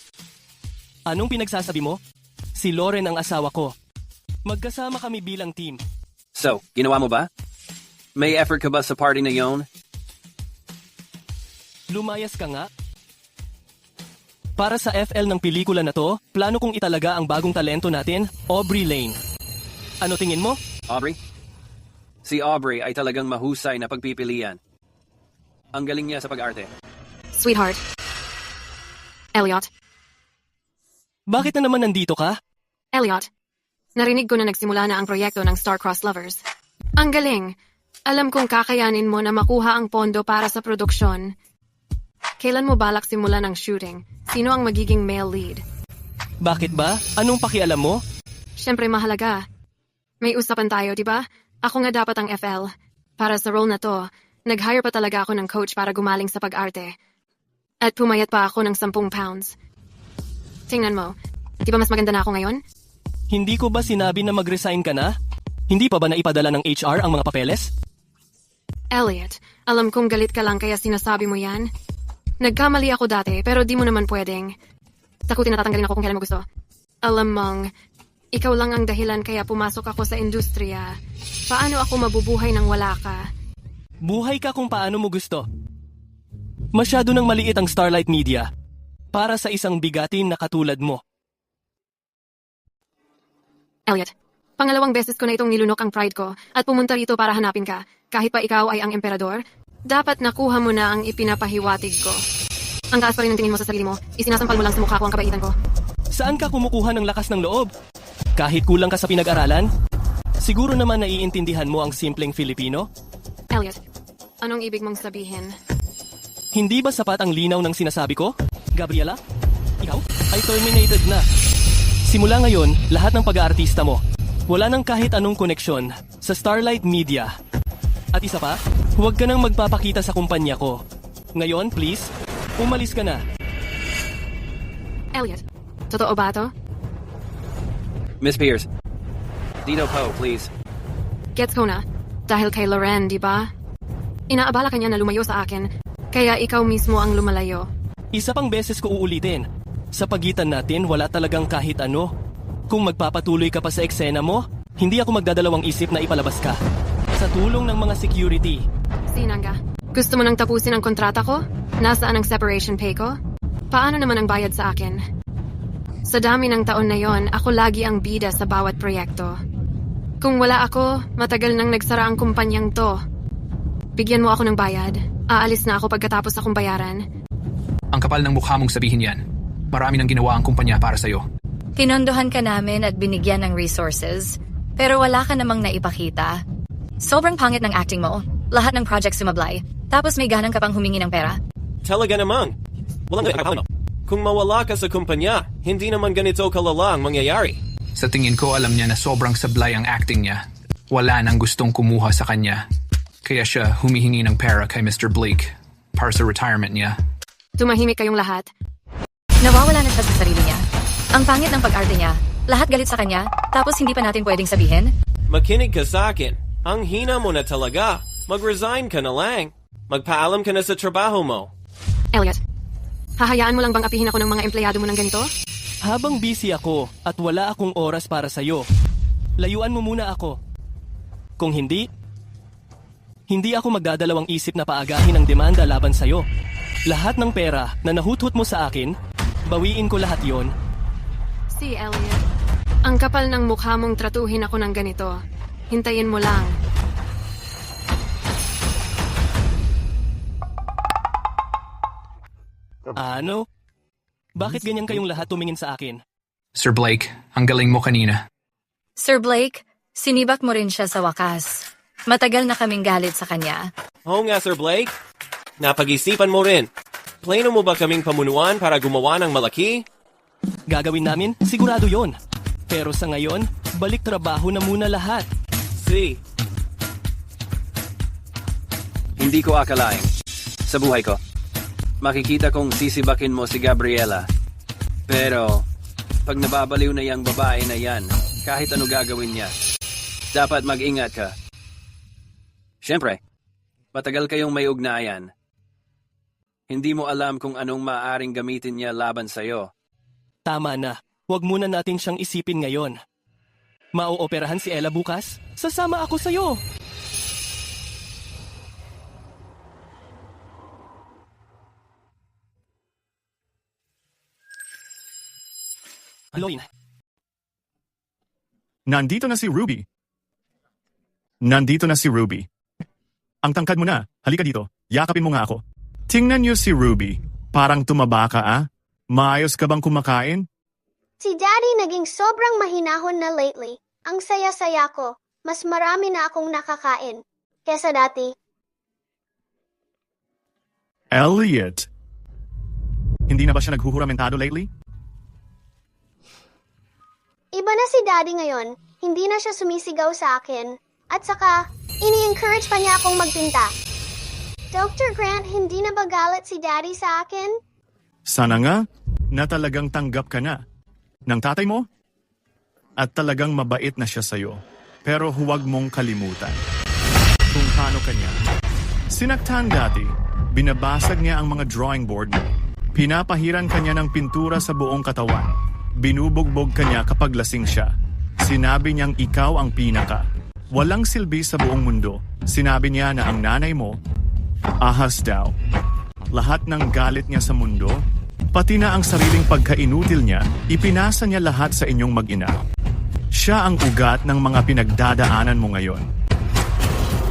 Anong pinagsasabi mo? Si Lauren ang asawa ko. Magkasama kami bilang team. So, ginawa mo ba? May effort ka ba sa party na yon? Lumayas ka nga. Para sa FL ng pelikula na to, plano kong italaga ang bagong talento natin, Aubrey Lane. Ano tingin mo? Aubrey? Si Aubrey ay talagang mahusay na pagpipilian. Ang galing niya sa pag-arte. Sweetheart. Elliot. Bakit na naman nandito ka? Elliot. Narinig ko na nagsimula na ang proyekto ng Star-Crossed Lovers. Ang galing. Alam kong kakayanin mo na makuha ang pondo para sa produksyon. Kailan mo balak simulan ang shooting? Sino ang magiging male lead? Bakit ba? Anong pakialam mo? Siyempre mahalaga. May usapan tayo, di ba? Ako nga dapat ang FL. Para sa role na to, nag-hire pa talaga ako ng coach para gumaling sa pag-arte. At pumayat pa ako ng 10 pounds. Tingnan mo, di ba mas maganda na ako ngayon? Hindi ko ba sinabi na mag-resign ka na? Hindi pa ba naipadala ng HR ang mga papeles? Elliot, alam kong galit ka lang kaya sinasabi mo yan. Nagkamali ako dati, pero di mo naman pwedeng. Takutin na tatanggalin ako kung kailan mo gusto. Alam mong, ikaw lang ang dahilan kaya pumasok ako sa industriya. Paano ako mabubuhay nang wala ka? Buhay ka kung paano mo gusto. Masyado nang maliit ang Starlight Media para sa isang bigatin na katulad mo. Elliot, pangalawang beses ko na itong nilunok ang pride ko at pumunta rito para hanapin ka. Kahit pa ikaw ay ang emperador, dapat nakuha mo na ang ipinapahiwatig ko. Ang taas pa rin ng tingin mo sa sarili mo, isinasampal mo lang sa mukha ko ang kabaitan ko. Saan ka kumukuha ng lakas ng loob? Kahit kulang ka sa pinag-aralan? Siguro naman naiintindihan mo ang simpleng Filipino? Elliot, anong ibig mong sabihin? Hindi ba sapat ang linaw ng sinasabi ko? Gabriela, ikaw ay terminated na. Simula ngayon, lahat ng pag-aartista mo, wala nang kahit anong koneksyon sa Starlight Media. At isa pa, huwag ka nang magpapakita sa kumpanya ko. Ngayon, please, umalis ka na. Elliot, totoo ba to? Miss Pierce. Dito po, please. Gets ko na. Dahil kay Loren, di ba? Inaabala ka niya na lumayo sa akin, kaya ikaw mismo ang lumalayo. Isa pang beses ko uulitin. Sa pagitan natin, wala talagang kahit ano. Kung magpapatuloy ka pa sa eksena mo, hindi ako magdadalawang isip na ipalabas ka. Sa tulong ng mga security. Sinangga, gusto mo nang tapusin ang kontrata ko? Nasaan ang separation pay ko? Paano naman ang bayad sa akin? Sa dami ng taon na yon, ako lagi ang bida sa bawat proyekto. Kung wala ako, matagal nang nagsara ang kumpanyang to. Bigyan mo ako ng bayad. Aalis na ako pagkatapos akong bayaran. Ang kapal ng mukha mong sabihin yan. Marami nang ginawa ang kumpanya para sa'yo. Pinondohan ka namin at binigyan ng resources, pero wala ka namang naipakita. Sobrang pangit ng acting mo. Lahat ng project sumablay. Tapos may ganang ka pang humingi ng pera. Talaga namang. Walang nakakapano. Kung mawala ka sa kumpanya, hindi naman ganito kalala ang mangyayari. Sa tingin ko, alam niya na sobrang sablay ang acting niya. Wala nang gustong kumuha sa kanya. Kaya siya humihingi ng pera kay Mr. Blake para sa retirement niya. Tumahimik kayong lahat. Nawawala na siya sa sarili niya. Ang pangit ng pag-arte niya. Lahat galit sa kanya, tapos hindi pa natin pwedeng sabihin. Makinig ka sa akin. Ang hina mo na talaga. Mag-resign ka na lang. Magpaalam ka na sa trabaho mo. Elliot, hahayaan mo lang bang apihin ako ng mga empleyado mo ng ganito? Habang busy ako at wala akong oras para sa'yo, layuan mo muna ako. Kung hindi ako magdadalawang isip na paagahin ang demanda laban sa'yo. Lahat ng pera na nahuthut mo sa akin, bawiin ko lahat yon. Si Elliot, ang kapal ng mukha mong tratuhin ako ng ganito. Hintayin mo lang. Ano? Bakit ganyan kayong lahat tumingin sa akin? Sir Blake, ang galing mo kanina. Sir Blake, sinibat mo rin siya sa wakas. Matagal na kaming galit sa kanya. Oo nga, Sir Blake. Napag-isipan mo rin. Plano mo ba kaming pamunuan para gumawa ng malaki? Gagawin namin? Sigurado yon. Pero sa ngayon, balik trabaho na muna lahat. Hindi ko akalain. Sa buhay ko, makikita kong sisibakin mo si Gabriela. Pero, pag nababaliw na yung babae na yan, kahit ano gagawin niya, dapat mag-ingat ka. Siyempre, matagal kayong may ugnayan. Hindi mo alam kung anong maaaring gamitin niya laban sa'yo. Tama na. Huwag muna natin siyang isipin ngayon. Mauoperahan si Ella bukas? Sasama ako sa'yo! Haloin. Nandito na si Ruby. Nandito na si Ruby. Ang tangkad mo na. Halika dito. Yakapin mo nga ako. Tingnan niyo si Ruby. Parang tumaba ka ah. Maayos ka bang kumakain? Si Daddy naging sobrang mahinahon na lately. Ang saya-saya ko. Mas marami na akong nakakain. Kesa dati. Elliot. Hindi na ba siya naghuhuramentado lately? Iba na si Daddy ngayon. Hindi na siya sumisigaw sa akin. At saka, ini-encourage pa niya akong magpinta. Dr. Grant, hindi na ba galit si Daddy sa akin? Sana nga na talagang tanggap ka na ng tatay mo at talagang mabait na siya sa'yo. Pero huwag mong kalimutan kung paano kanya sinaktan dati Binabasag niya ang mga drawing board mo. Pinapahiran kanya ng pintura sa buong katawan. Binubugbog kanya kapag lasing siya. Sinabi niyang ikaw ang pinaka. Walang silbi sa buong mundo. Sinabi niya na ang nanay mo, ahas daw. Lahat ng galit niya sa mundo, pati na ang sariling pagkainutil niya, ipinasa niya lahat sa inyong mag-ina. Siya ang ugat ng mga pinagdadaanan mo ngayon.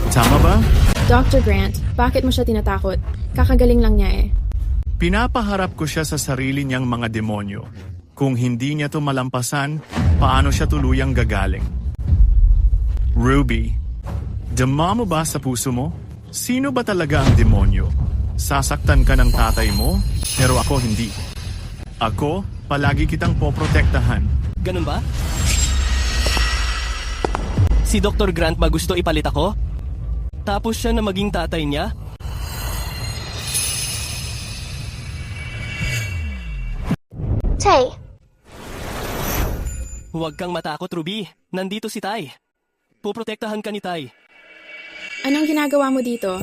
Tama ba? Dr. Grant, bakit mo siya tinatakot? Kakagaling lang niya eh. Pinapaharap ko siya sa sarili niyang mga demonyo. Kung hindi niya to malampasan, paano siya tuluyang gagaling? Ruby, dama mo ba sa puso mo? Sino ba talaga ang demonyo? Sasaktan ka ng tatay mo, pero ako hindi. Ako, palagi kitang poprotektahan. Ganun ba? Si Dr. Grant ba gusto ipalit ako? Tapos siya na maging tatay niya? Tay, Huwag kang matakot, Ruby. Nandito si Tay. Poprotektahan ka ni Tay. Anong ginagawa mo dito?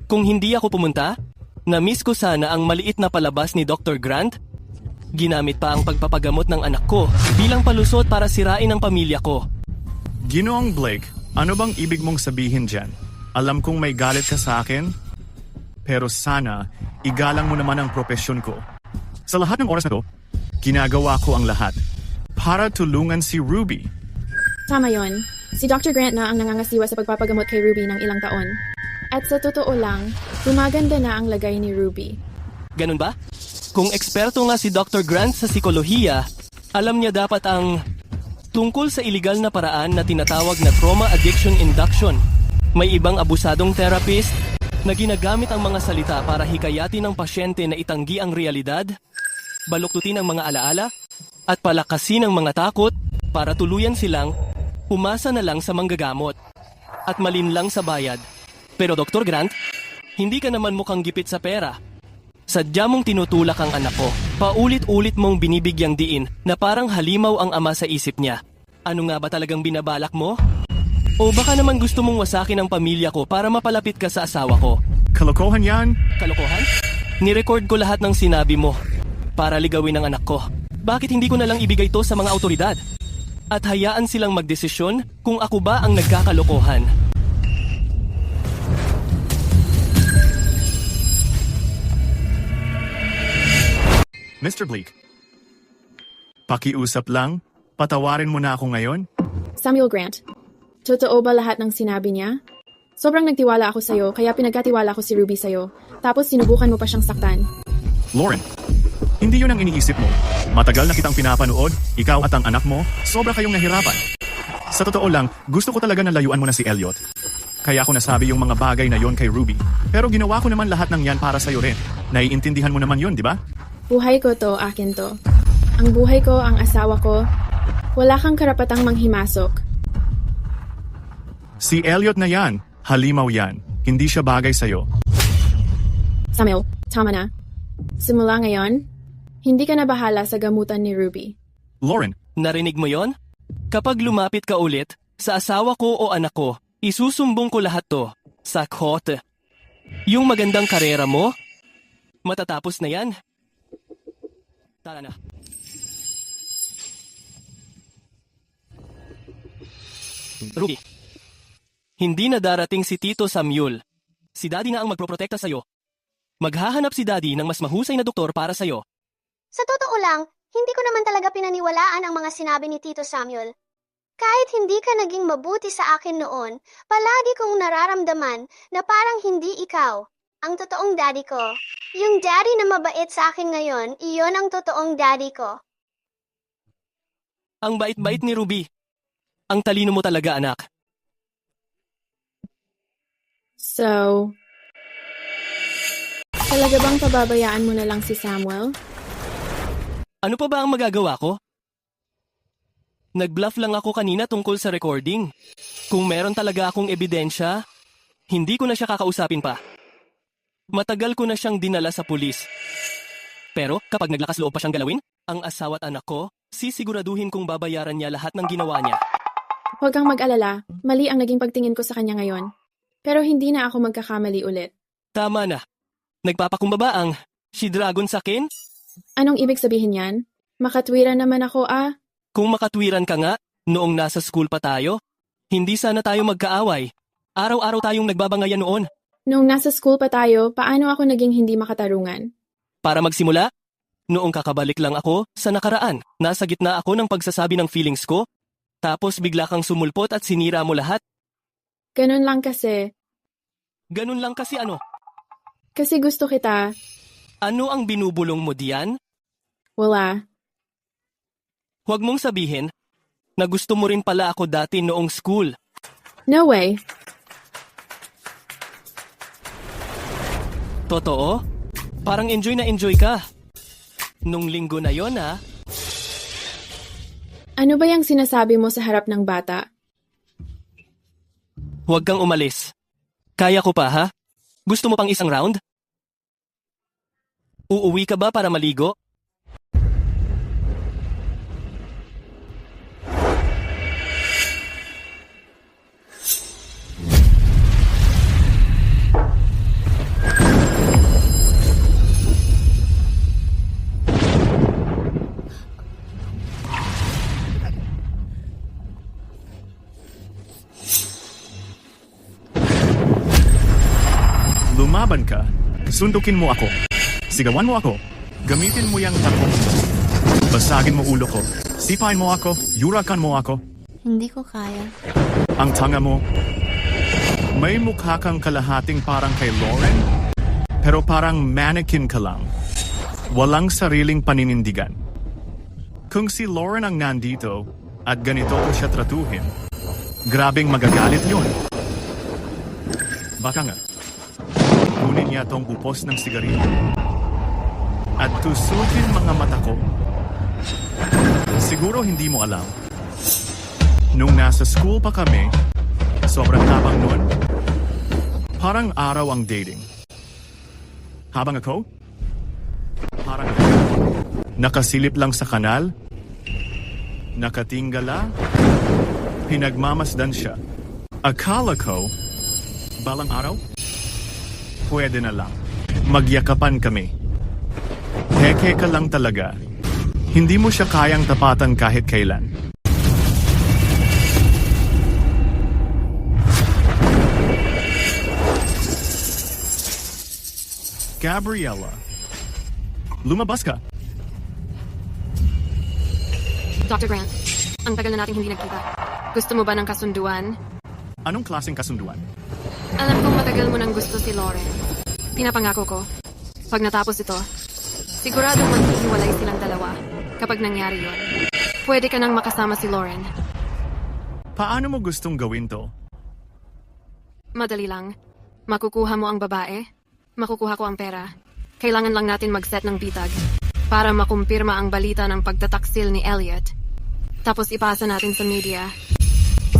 Kung hindi ako pumunta, na-miss ko sana ang maliit na palabas ni Dr. Grant. Ginamit pa ang pagpapagamot ng anak ko bilang palusot para sirain ang pamilya ko. Ginoong Blake, ano bang ibig mong sabihin dyan? Alam kong may galit ka sa akin, pero sana igalang mo naman ang propesyon ko. Sa lahat ng oras na to, ginagawa ko ang lahat para tulungan si Ruby. Tama yon. Si Dr. Grant na ang nangangasiwa sa pagpapagamot kay Ruby ng ilang taon. At sa totoo lang, gumaganda na ang lagay ni Ruby. Ganun ba? Kung eksperto nga si Dr. Grant sa psikolohiya, alam niya dapat ang tungkol sa iligal na paraan na tinatawag na trauma addiction induction. May ibang abusadong therapist na ginagamit ang mga salita para hikayatin ng pasyente na itanggi ang realidad, baluktutin ang mga alaala, at palakasin ang mga takot para tuluyan silang umasa na lang sa manggagamot at malinlang sa bayad. Pero Dr. Grant, hindi ka naman mukhang gipit sa pera. Sadya mong tinutulak ang anak ko. Paulit-ulit mong binibigyang diin na parang halimaw ang ama sa isip niya. Ano nga ba talagang binabalak mo? O baka naman gusto mong wasakin ang pamilya ko para mapalapit ka sa asawa ko? Kalokohan yan? Kalokohan? Nirecord ko lahat ng sinabi mo para ligawin ang anak ko. Bakit hindi ko na lang ibigay to sa mga autoridad? At hayaan silang magdesisyon kung ako ba ang nagkakalokohan. Mr. Blake, pakiusap lang, patawarin mo na ako ngayon? Samuel Grant, totoo ba lahat ng sinabi niya? Sobrang nagtiwala ako sa'yo, kaya pinagkatiwala ko si Ruby sa'yo. Tapos sinubukan mo pa siyang saktan. Lauren, hindi yun ang iniisip mo. Matagal na kitang pinapanood, ikaw at ang anak mo, sobra kayong nahirapan. Sa totoo lang, gusto ko talaga na layuan mo na si Elliot. Kaya ako nasabi yung mga bagay na yon kay Ruby. Pero ginawa ko naman lahat ng yan para sa'yo rin. Naiintindihan mo naman yun, di ba? Buhay ko to, akin to. Ang buhay ko, ang asawa ko. Wala kang karapatang manghimasok. Si Elliot na yan, halimaw yan. Hindi siya bagay sa'yo. Samuel, tama na. Simula ngayon, hindi ka na bahala sa gamutan ni Ruby. Lauren, narinig mo yon? Kapag lumapit ka ulit sa asawa ko o anak ko, isusumbong ko lahat to sa korte. Yung magandang karera mo, matatapos na yan. Tara na. Ruby, hindi na darating si Tito Samuel. Si Daddy na ang magproprotekta sa'yo. Maghahanap si Daddy ng mas mahusay na doktor para sa'yo. Sa totoo lang, hindi ko naman talaga pinaniwalaan ang mga sinabi ni Tito Samuel. Kahit hindi ka naging mabuti sa akin noon, palagi kong nararamdaman na parang hindi ikaw ang totoong daddy ko. Yung daddy na mabait sa akin ngayon, iyon ang totoong daddy ko. Ang bait-bait ni Ruby. Ang talino mo talaga, anak. So, talaga bang pababayaan mo na lang si Samuel? Ano pa ba ang magagawa ko? Nag-bluff lang ako kanina tungkol sa recording. Kung meron talaga akong ebidensya, hindi ko na siya kakausapin pa. Matagal ko na siyang dinala sa pulis. Pero kapag naglakas loob pa siyang galawin, ang asawa at anak ko, sisiguraduhin kong babayaran niya lahat ng ginawa niya. Huwag kang mag-alala, mali ang naging pagtingin ko sa kanya ngayon. Pero hindi na ako magkakamali ulit. Tama na. Nagpapakumbaba ang She-Dragon sa akin? Anong ibig sabihin yan? Makatwiran naman ako Kung makatwiran ka nga, noong nasa school pa tayo, hindi sana tayo magkaaway. Araw-araw tayong nagbabangayan noon. Noong nasa school pa tayo, paano ako naging hindi makatarungan? Para magsimula, noong kakabalik lang ako sa nakaraan, nasa gitna ako ng pagsasabi ng feelings ko, tapos bigla kang sumulpot at sinira mo lahat. Ganun lang kasi. Ganun lang kasi ano? Kasi gusto kita. Ano ang binubulong mo diyan? Wala. Huwag mong sabihin na gusto mo rin pala ako dati noong school. No way. Totoo? Parang enjoy na enjoy ka. Nung linggo na yon Ano ba yung sinasabi mo sa harap ng bata? Huwag kang umalis. Kaya ko pa ha? Gusto mo pang isang round? Uuwi ka ba para maligo? Lumaban ka. Sundukin mo ako. Sigawan mo ako. Gamitin mo yung tako. Basagin mo ulo ko. Sipain mo ako. Yurakan mo ako. Hindi ko kaya. Ang tanga mo. May mukha kang kalahating parang kay Lauren, pero parang mannequin ka lang. Walang sariling paninindigan. Kung si Lauren ang nandito at ganito ko siya tratuhin, grabing magagalit yun. Baka nga, kunin niya tong upos ng sigarilyo at tusukin mga mata ko. Siguro hindi mo alam. Nung nasa school pa kami, sobrang tabang nun. Parang araw ang dating. Habang ako, parang nakasilip lang sa kanal, nakatinggala, pinagmamasdan siya. Akala ko, balang araw, pwede na lang. Magyakapan kami. Heke ka lang talaga. Hindi mo siya kayang tapatan kahit kailan. Gabriela, lumabas ka. Dr. Grant, ang tagal na nating hindi nagkita. Gusto mo ba ng kasunduan? Anong klaseng kasunduan? Alam kong matagal mo nang gusto si Lauren. Pinapangako ko, pag natapos ito, siguradong maghihiwalay silang dalawa. Kapag nangyari yon, pwede ka nang makasama si Lauren. Paano mo gustong gawin to? Madali lang. Makukuha mo ang babae, makukuha ko ang pera. Kailangan lang natin mag-set ng bitag para makumpirma ang balita ng pagtataksil ni Elliot. Tapos ipasa natin sa media.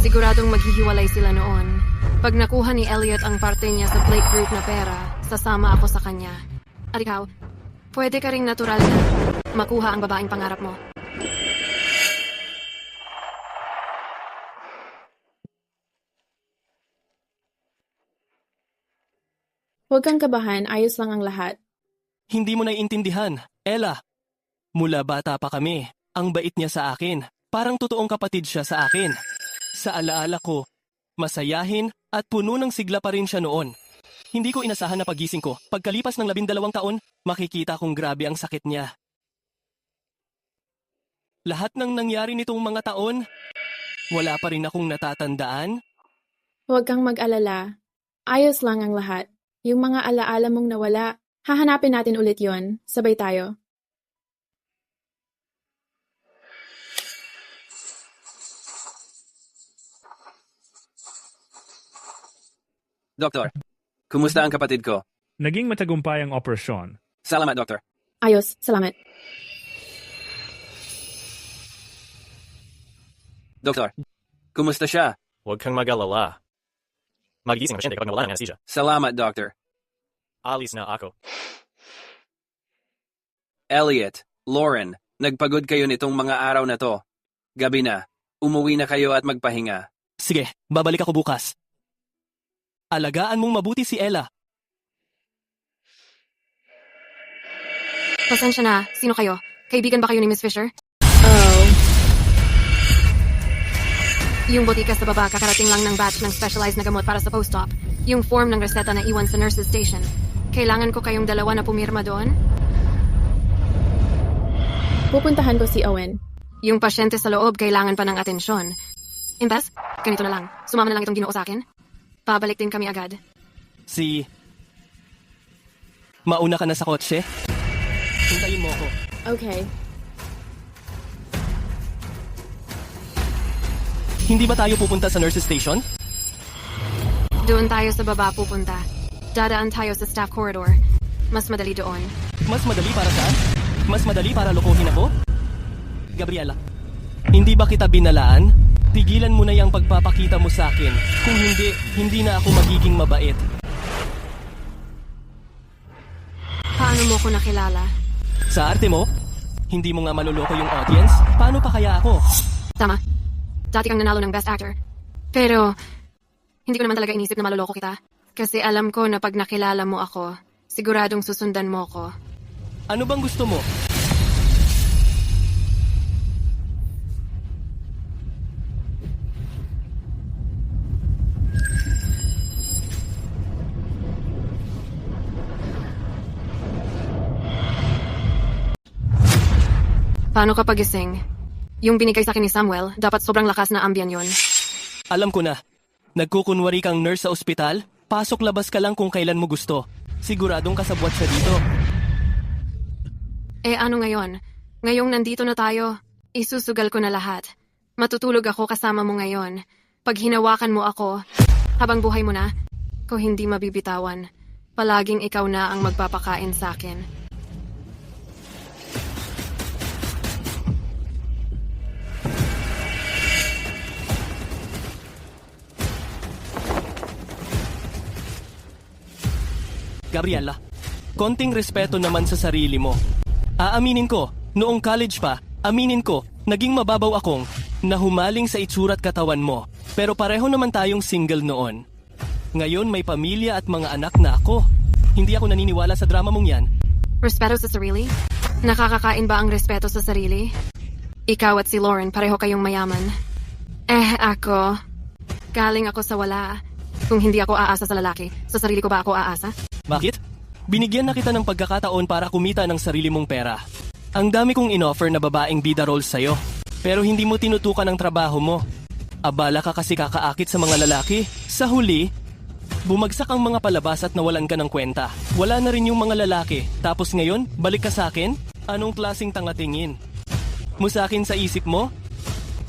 Siguradong maghihiwalay sila noon. Pag nakuha ni Elliot ang parte niya sa Blake Group na pera, sasama ako sa kanya. At ikaw, pwede ka ring natural na makuha ang babaeng pangarap mo. Huwag kang kabahan, ayos lang ang lahat. Hindi mo naiintindihan, Ella. Mula bata pa kami, ang bait niya sa akin. Parang totoong kapatid siya sa akin. Sa alaala ko, masayahin at puno ng sigla pa rin siya noon. Hindi ko inasahan na pagising ko. Pagkalipas ng 12 taon, makikita kong grabe ang sakit niya. Lahat ng nangyari nitong mga taon, wala pa rin akong natatandaan. Huwag kang mag-alala. Ayos lang ang lahat. Yung mga alaala mong nawala, hahanapin natin ulit yon. Sabay tayo. Doktor, kumusta ang kapatid ko? Naging matagumpay ang operasyon. Salamat, Doktor. Ayos, salamat. Doktor, kumusta siya? Huwag kang mag-alala. Magising ang pasyente kapag nawala ng anesthesia. Salamat, Doctor. Alis na ako. Elliot, Lauren, nagpagod kayo nitong mga araw na to. Gabi na. Umuwi na kayo at magpahinga. Sige, babalik ako bukas. Alagaan mong mabuti si Ella. Pasensya na. Sino kayo? Kaibigan ba kayo ni Miss Fisher? Oh. Yung botika sa baba, kakarating lang ng batch ng specialized na gamot para sa post-op. Yung form ng reseta na iwan sa nurse's station. Kailangan ko kayong dalawa na pumirma doon? Pupuntahan ko si Owen. Yung pasyente sa loob kailangan pa ng atensyon. Imbes, ganito na lang. Sumama na lang itong Ginoo sa akin. Pabalik din kami agad. Mauna ka na sa kotse? Hintayin mo ako. Okay. Hindi ba tayo pupunta sa nurse's station? Doon tayo sa baba pupunta. Dadaan tayo sa staff corridor. Mas madali doon. Mas madali para saan? Mas madali para lokohin ako? Gabriela, hindi ba kita binalaan? Tigilan mo na yung pagpapakita mo sa akin. Kung hindi na ako magiging mabait. Paano mo ko nakilala? Sa arte mo? Hindi mo nga maluloko yung audience? Paano pa kaya ako? Tama. Dati kang nanalo ng Best Actor. Pero, hindi ko naman talaga inisip na maluloko kita. Kasi alam ko na pag nakilala mo ako, siguradong susundan mo ko. Ano bang gusto mo? Paano ka pagising? Yung binigay sa akin ni Samuel, dapat sobrang lakas na ambyan yon. Alam ko na. Nagkukunwari kang nurse sa ospital, pasok-labas ka lang kung kailan mo gusto. Siguradong kasabwat siya dito. Ano ngayon? Ngayong nandito na tayo, isusugal ko na lahat. Matutulog ako kasama mo ngayon. Pag hinawakan mo ako, habang buhay mo na, ko hindi mabibitawan. Palaging ikaw na ang magpapakain sa akin. Gabriela, konting respeto naman sa sarili mo. Aaminin ko, noong college pa, aminin ko, naging mababaw akong nahumaling sa itsura at katawan mo. Pero pareho naman tayong single noon. Ngayon may pamilya at mga anak na ako. Hindi ako naniniwala sa drama mong yan. Respeto sa sarili? Nakakakain ba ang respeto sa sarili? Ikaw at si Lauren, pareho kayong mayaman. Ako. Galing ako sa wala. Kung hindi ako aasa sa lalaki, sa sarili ko ba ako aasa? Bakit? Binigyan na kita ng pagkakataon para kumita ng sarili mong pera. Ang dami kong inoffer na babaeng bida roles sa'yo. Pero hindi mo tinutukan ang trabaho mo. Abala ka kasi kakaakit sa mga lalaki. Sa huli, bumagsak ang mga palabas at nawalan ka ng kwenta. Wala na rin yung mga lalaki. Tapos ngayon, balik ka sa akin? Anong klaseng tangatingin? Mo sa akin sa isip mo?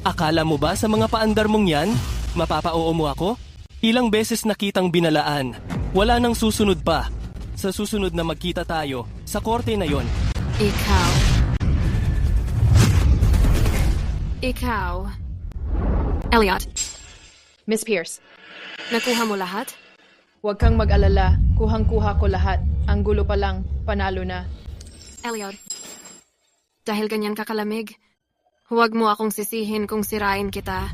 Akala mo ba sa mga paandar mong yan, mapapa-oo mo ako? Ilang beses nakitang binalaan. Wala nang susunod pa. Sa susunod na magkita tayo, sa korte na yon. Ikaw. Elliot. Miss Pierce. Nakuha mo lahat? Huwag kang mag-alala. Kuhang-kuha ko lahat. Ang gulo pa lang. Panalo na. Elliot. Dahil ganyan ka kalamig, huwag mo akong sisihin kung sirain kita.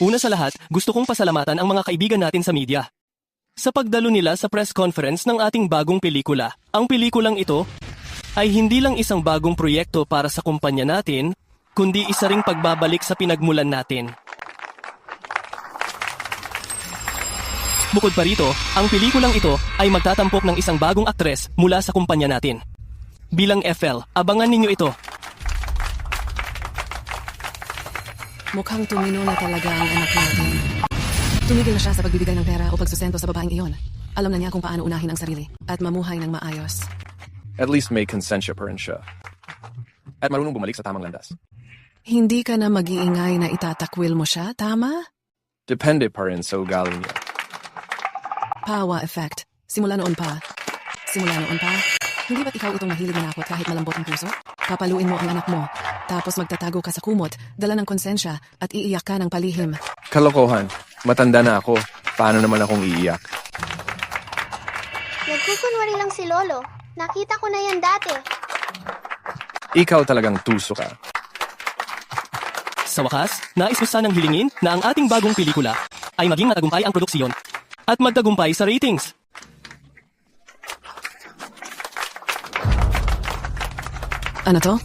Una sa lahat, gusto kong pasalamatan ang mga kaibigan natin sa media. Sa pagdalo nila sa press conference ng ating bagong pelikula. Ang pelikulang ito ay hindi lang isang bagong proyekto para sa kumpanya natin, kundi isa ring pagbabalik sa pinagmulan natin. Bukod pa rito, ang pelikulang ito ay magtatampok ng isang bagong aktres mula sa kumpanya natin. Bilang FL, abangan ninyo ito. Mukhang tumino na talaga ang anak natin. Tumigil na siya sa pagbibigay ng pera o pagsusento sa babaeng iyon. Alam na niya kung paano unahin ang sarili at mamuhay ng maayos. At least may konsensya pa rin siya. At marunong bumalik sa tamang landas. Hindi ka na mag-iingay na itatakwil mo siya, tama? Depende pa rin sa ugali niya. Pawa effect. Simula noon pa. Hindi ba't ikaw itong mahilig manakot kahit malambot ang puso? Papaluin mo ang anak mo, tapos magtatago ka sa kumot, dala ng konsensya at iiyak ka ng palihim. Kalokohan. Matanda na ako. Paano naman akong iiyak? Nagkukunwari lang si Lolo. Nakita ko na yan dati. Ikaw talagang tuso ka. Sa wakas, nais ko sanang hilingin na ang ating bagong pelikula ay maging matagumpay ang produksyon at magtagumpay sa ratings. Ano to?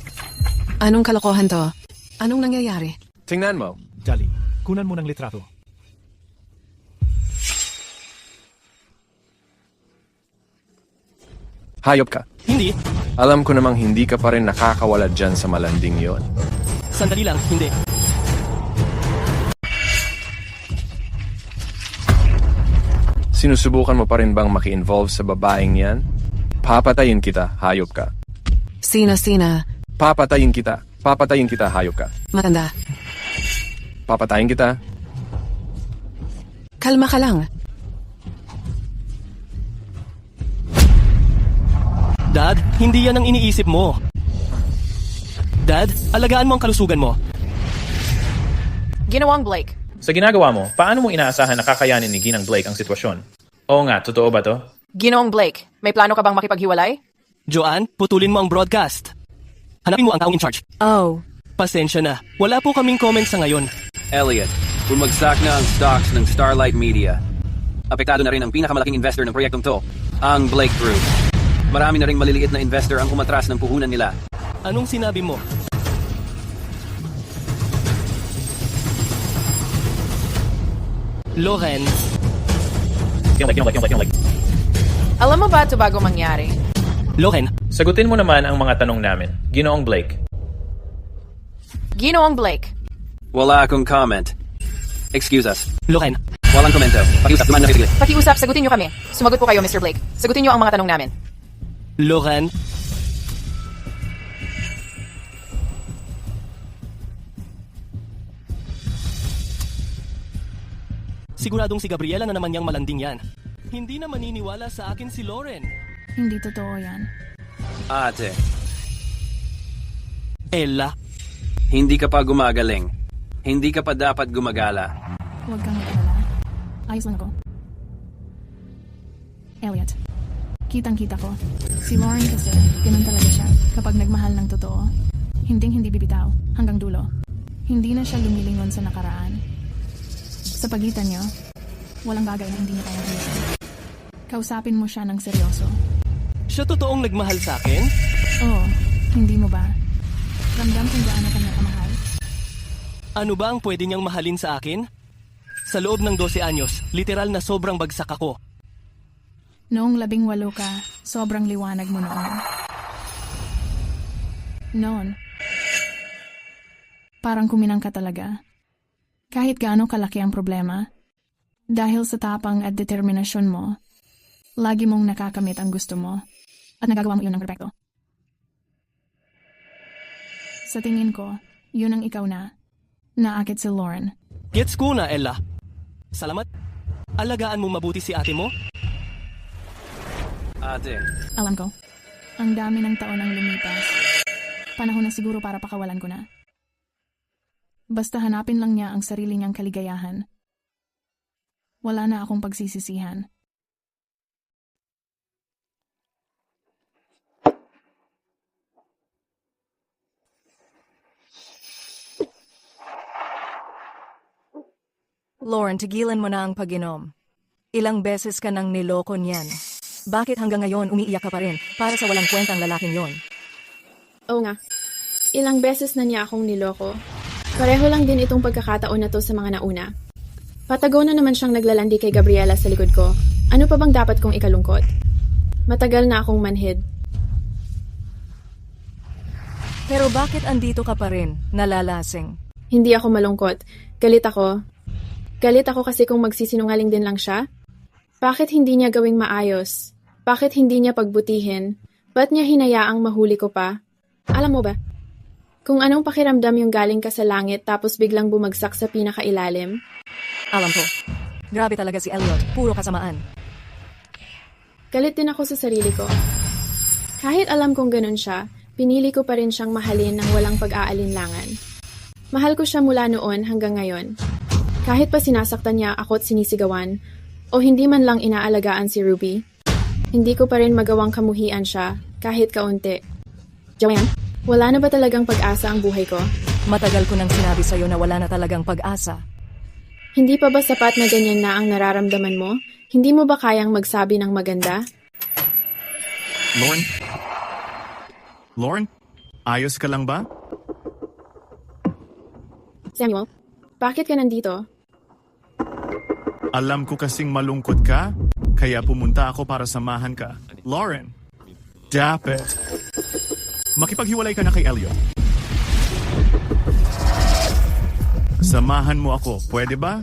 Anong kalokohan to? Anong nangyayari? Tingnan mo. Dali, kunan mo ng litrato. Hayop ka. Hindi. Alam ko namang hindi ka pa rin nakakawala dyan sa malanding yon. Sandali lang, hindi. Sinusubukan mo pa rin bang maki-involve sa babaeng yan? Papatayin kita, hayop ka. Sina? Papatayin kita. Papatayin kita, hayop ka. Matanda. Papatayin kita. Kalma ka lang. Dad, hindi yan ang iniisip mo. Dad, alagaan mo ang kalusugan mo. Ginawang Blake. Sa ginagawa mo, paano mo inaasahan na kakayanin ni Ginang Blake ang sitwasyon? Oo nga, totoo ba to? Ginawang Blake, may plano ka bang makipaghiwalay? Joanne, putulin mo ang broadcast. Hanapin mo ang taong in charge. Oh. Pasensya na. Wala po kaming comment sa ngayon. Elliot, bumagsak na ang stocks ng Starlight Media. Apektado na rin ang pinakamalaking investor ng proyektong to, ang Blake Group. Marami na ring maliliit na investor ang umatras ng puhunan nila. Anong sinabi mo? Loren. Alam mo ba ito bago mangyari? Loren. Sagutin mo naman ang mga tanong namin. Ginoong Blake. Ginawang Blake. Wala akong comment. Excuse us. Loren. Walang komento. Pakiusap, dumaan na kayo. Pakiusap, sagutin niyo kami. Sumagot po kayo, Mr. Blake. Sagutin niyo ang mga tanong namin. Loren. Siguradong si Gabriela na naman niyang malanding yan. Hindi na maniniwala sa akin si Loren. Hindi totoo yan. Ate, Ella. hindi ka pa gumagaling. Hindi ka pa dapat gumagala. Huwag kang mag-alala. Ayos lang ako. Elliot, kitang-kita ko. Si Lauren kasi, ganun talaga siya. Kapag nagmahal ng totoo, hindi bibitaw hanggang dulo. Hindi na siya lumilingon sa nakaraan. Sa pagitan niyo, walang bagay na hindi niya kayang ayusin. Kausapin mo siya ng seryoso. Siya totoong nagmahal sa akin? Oo, hindi mo ba? Ramdam kung gaano kanya kamahal. Ano ba ang pwede niyang mahalin sa akin? Sa loob ng 12 anyos, literal na sobrang bagsak ako. Noong 18 ka, sobrang liwanag mo noon. Noon, parang kuminang ka talaga. Kahit gaano kalaki ang problema, dahil sa tapang at determinasyon mo, lagi mong nakakamit ang gusto mo at nagagawa mo yun ng perfecto. Sa tingin ko, yun ang ikaw na. Naakit si Lauren. Gets ko na, Ella. Salamat. Alagaan mo mabuti si ate mo? Ate. Alam ko, ang dami ng taon ang lumipas. Panahon na siguro para pakawalan ko na. Basta hanapin lang niya ang sarili niyang kaligayahan. Wala na akong pagsisisihan. Lauren, tigilan mo na ang pag-inom. Ilang beses ka nang niloko niyan. Bakit hanggang ngayon umiiyak ka pa rin para sa walang kwentang lalaking yon? Oo nga. Ilang beses na niya akong niloko. Pareho lang din itong pagkakataon na to sa mga nauna. Patago na naman siyang naglalandi kay Gabriela sa likod ko. Ano pa bang dapat kong ikalungkot? Matagal na akong manhid. Pero bakit andito ka pa rin, nalalasing? Hindi ako malungkot. Galit ako. Galit ako kasi kung magsisinungaling din lang siya. Bakit hindi niya gawing maayos? Bakit hindi niya pagbutihin? Ba't niya hinayaang mahuli ko pa? Alam mo ba? Kung anong pakiramdam yung galing ka sa langit tapos biglang bumagsak sa pinakailalim? Alam ko. Grabe talaga si Elliot. Puro kasamaan. Galit din ako sa sarili ko. Kahit alam kong ganun siya, pinili ko pa rin siyang mahalin ng walang pag-aalinlangan. Mahal ko siya mula noon hanggang ngayon. Kahit pa sinasaktan niya ako at sinisigawan, o hindi man lang inaalagaan si Ruby, hindi ko pa rin magawang kamuhian siya kahit kaunti. Joanne, wala na ba talagang pag-asa ang buhay ko? Matagal ko nang sinabi sa'yo na wala na talagang pag-asa. Hindi pa ba sapat na ganyan na ang nararamdaman mo? Hindi mo ba kayang magsabi ng maganda? Lauren? Lauren? Ayos ka lang ba? Samuel, bakit ka nandito? Alam ko kasing malungkot ka, kaya pumunta ako para samahan ka. Lauren, dapat makipaghiwalay ka na kay Elliot. Samahan mo ako, pwede ba?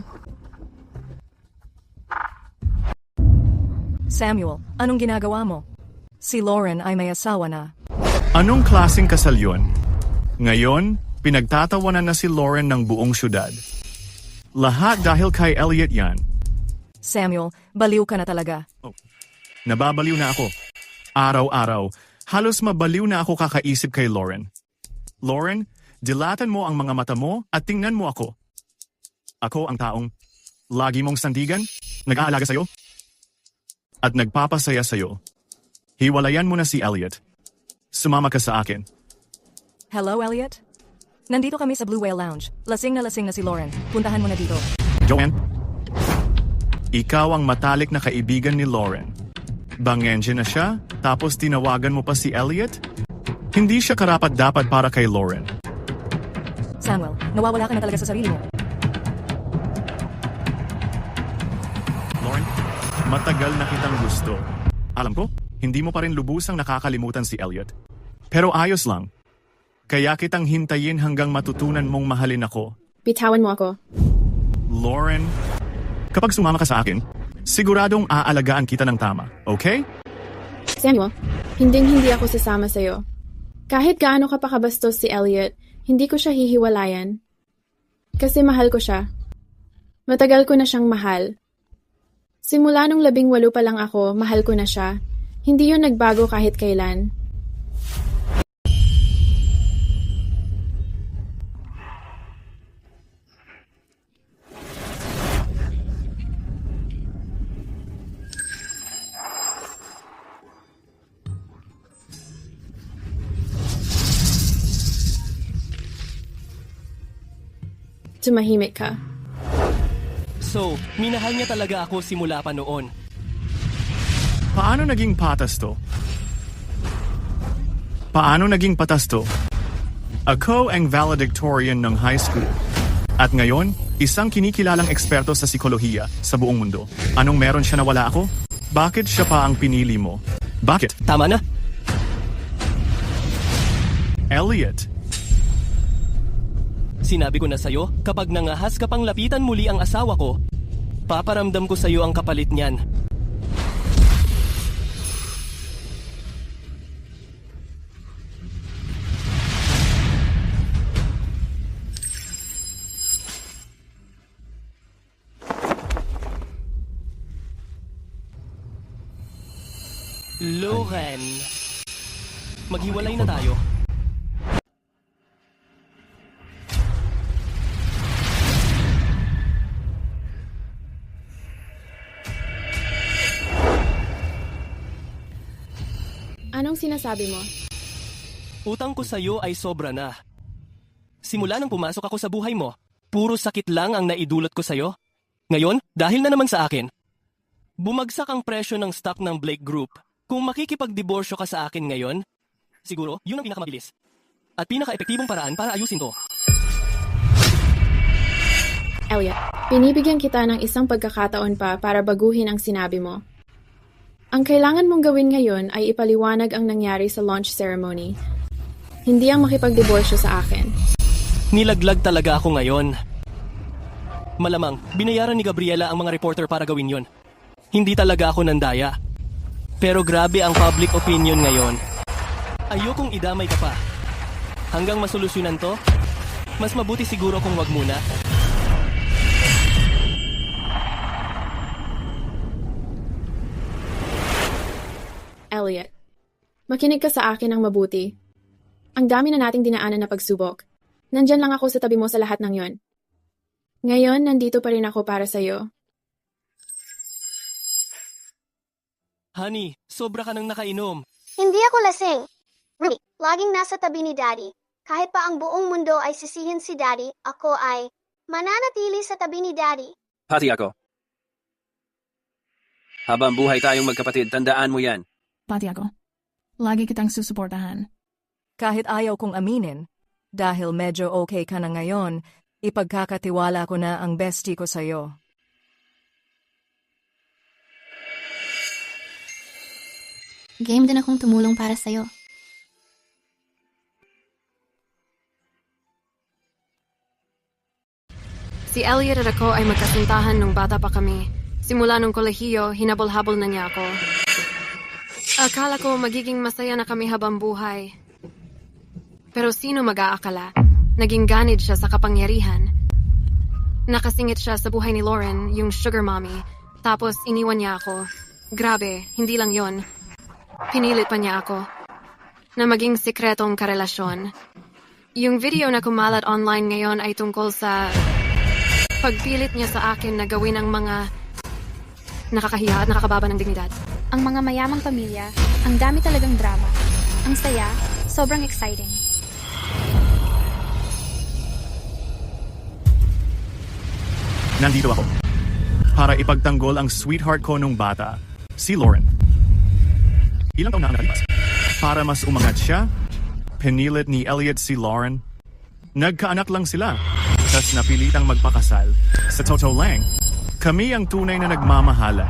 Samuel, anong ginagawa mo? Si Lauren ay may asawa na. Anong klaseng kasal yun? Ngayon, pinagtatawanan na si Lauren ng buong syudad. Lahat dahil kay Elliot yan. Samuel, baliw ka na talaga. Nababaliw na ako. Araw-araw, halos mabaliw na ako kakaisip kay Lauren. Lauren, dilatan mo ang mga mata mo at tingnan mo ako. Ako ang taong lagi mong sandigan, nag-aalaga sa'yo, at nagpapasaya sa'yo. Hiwalayan mo na si Elliot. Sumama ka sa akin. Hello, Elliot? Nandito kami sa Blue Whale Lounge. Lasing na si Lauren. Puntahan mo na dito. Joanne, ikaw ang matalik na kaibigan ni Lauren. Bangenje na siya, tapos tinawagan mo pa si Elliot? Hindi siya karapat-dapat para kay Lauren. Samuel, nawawala ka na talaga sa sarili mo. Lauren, matagal na kitang gusto. Alam ko, hindi mo pa rin lubusang nakakalimutan si Elliot. Pero ayos lang. Kaya kitang hintayin hanggang matutunan mong mahalin ako. Bitawan mo ako. Lauren, kapag sumama ka sa akin, siguradong aalagaan kita ng tama, okay? Samuel, hindi ako sasama sa'yo. Kahit gaano ka pa kabastos si Elliot, hindi ko siya hihiwalayan. Kasi mahal ko siya. Matagal ko na siyang mahal. Simula nung 18 pa lang ako, mahal ko na siya. Hindi yun nagbago kahit kailan. Tumahimik ka. So, minahal niya talaga ako simula pa noon. Paano naging patas to? Ako ang valedictorian ng high school. At ngayon, isang kinikilalang eksperto sa psikolohiya sa buong mundo. Anong meron siya na wala ako? Bakit siya pa ang pinili mo? Bakit? Tama na. Elliot. Sinabi ko na sa'yo, kapag nangahas ka pang lapitan muli ang asawa ko, paparamdam ko sa'yo ang kapalit niyan. Lauren, maghiwalay na tayo. Anong sinasabi mo? Utang ko sa'yo ay sobra na. Simula nang pumasok ako sa buhay mo, puro sakit lang ang naidulot ko sa'yo. Ngayon, dahil na naman sa akin, bumagsak ang presyo ng stock ng Blake Group. Kung makikipagdiborsyo ka sa akin ngayon, siguro yun ang pinakamabilis at pinaka-epektibong paraan para ayusin to. Elliot, pinibigyan kita ng isang pagkakataon pa para baguhin ang sinabi mo. Ang kailangan mong gawin ngayon ay ipaliwanag ang nangyari sa launch ceremony. Hindi ang makipagdiborsyo sa akin. Nilaglag talaga ako ngayon. Malamang, binayaran ni Gabriela ang mga reporter para gawin yon. Hindi talaga ako nandaya. Pero grabe ang public opinion ngayon. Ayokong idamay ka pa. Hanggang masolusyonan to, mas mabuti siguro kung wag muna. Elliot, makinig ka sa akin ng mabuti. Ang dami na nating dinaanan na pagsubok. Nandyan lang ako sa tabi mo sa lahat ng yon. Ngayon, nandito pa rin ako para sa'yo. Honey, sobra ka nang nakainom. Hindi ako lasing. Ruby, laging nasa tabi ni Daddy. kahit pa ang buong mundo ay sisihin si Daddy, ako ay mananatili sa tabi ni Daddy. Pati ako. Habang buhay tayong magkapatid, tandaan mo yan. Pati ako. Lagi kitang susuportahan. Kahit ayaw kong aminin, dahil medyo okay ka na ngayon, ipagkakatiwala ko na ang bestie ko sa'yo. Game din akong tumulong para sa'yo. Si Elliot at ako ay magkasintahan nung bata pa kami. Simula nung kolehiyo, hinabol-habol na niya ako. Akala ko magiging masaya na kami habang buhay. Pero sino mag-aakala? Naging ganid siya sa kapangyarihan. Nakasingit siya sa buhay ni Lauren, yung sugar mommy. Tapos iniwan niya ako. Grabe, hindi lang yon. Pinilit pa niya ako na maging sikretong karelasyon. Yung video na kumalat online ngayon ay tungkol sa pagpilit niya sa akin na gawin ang mga nakakahiya at nakakababa ng dignidad. Ang mga mayamang pamilya, ang dami talagang drama. Ang saya, sobrang exciting. Nandito ako para ipagtanggol ang sweetheart ko nung bata, si Lauren. Ilang taon na ang nakalipas? Para mas umangat siya, pinilit ni Elliot si Lauren. Nagkaanak lang sila, tas napilitang magpakasal. Sa totoo lang, kami ang tunay na nagmamahala.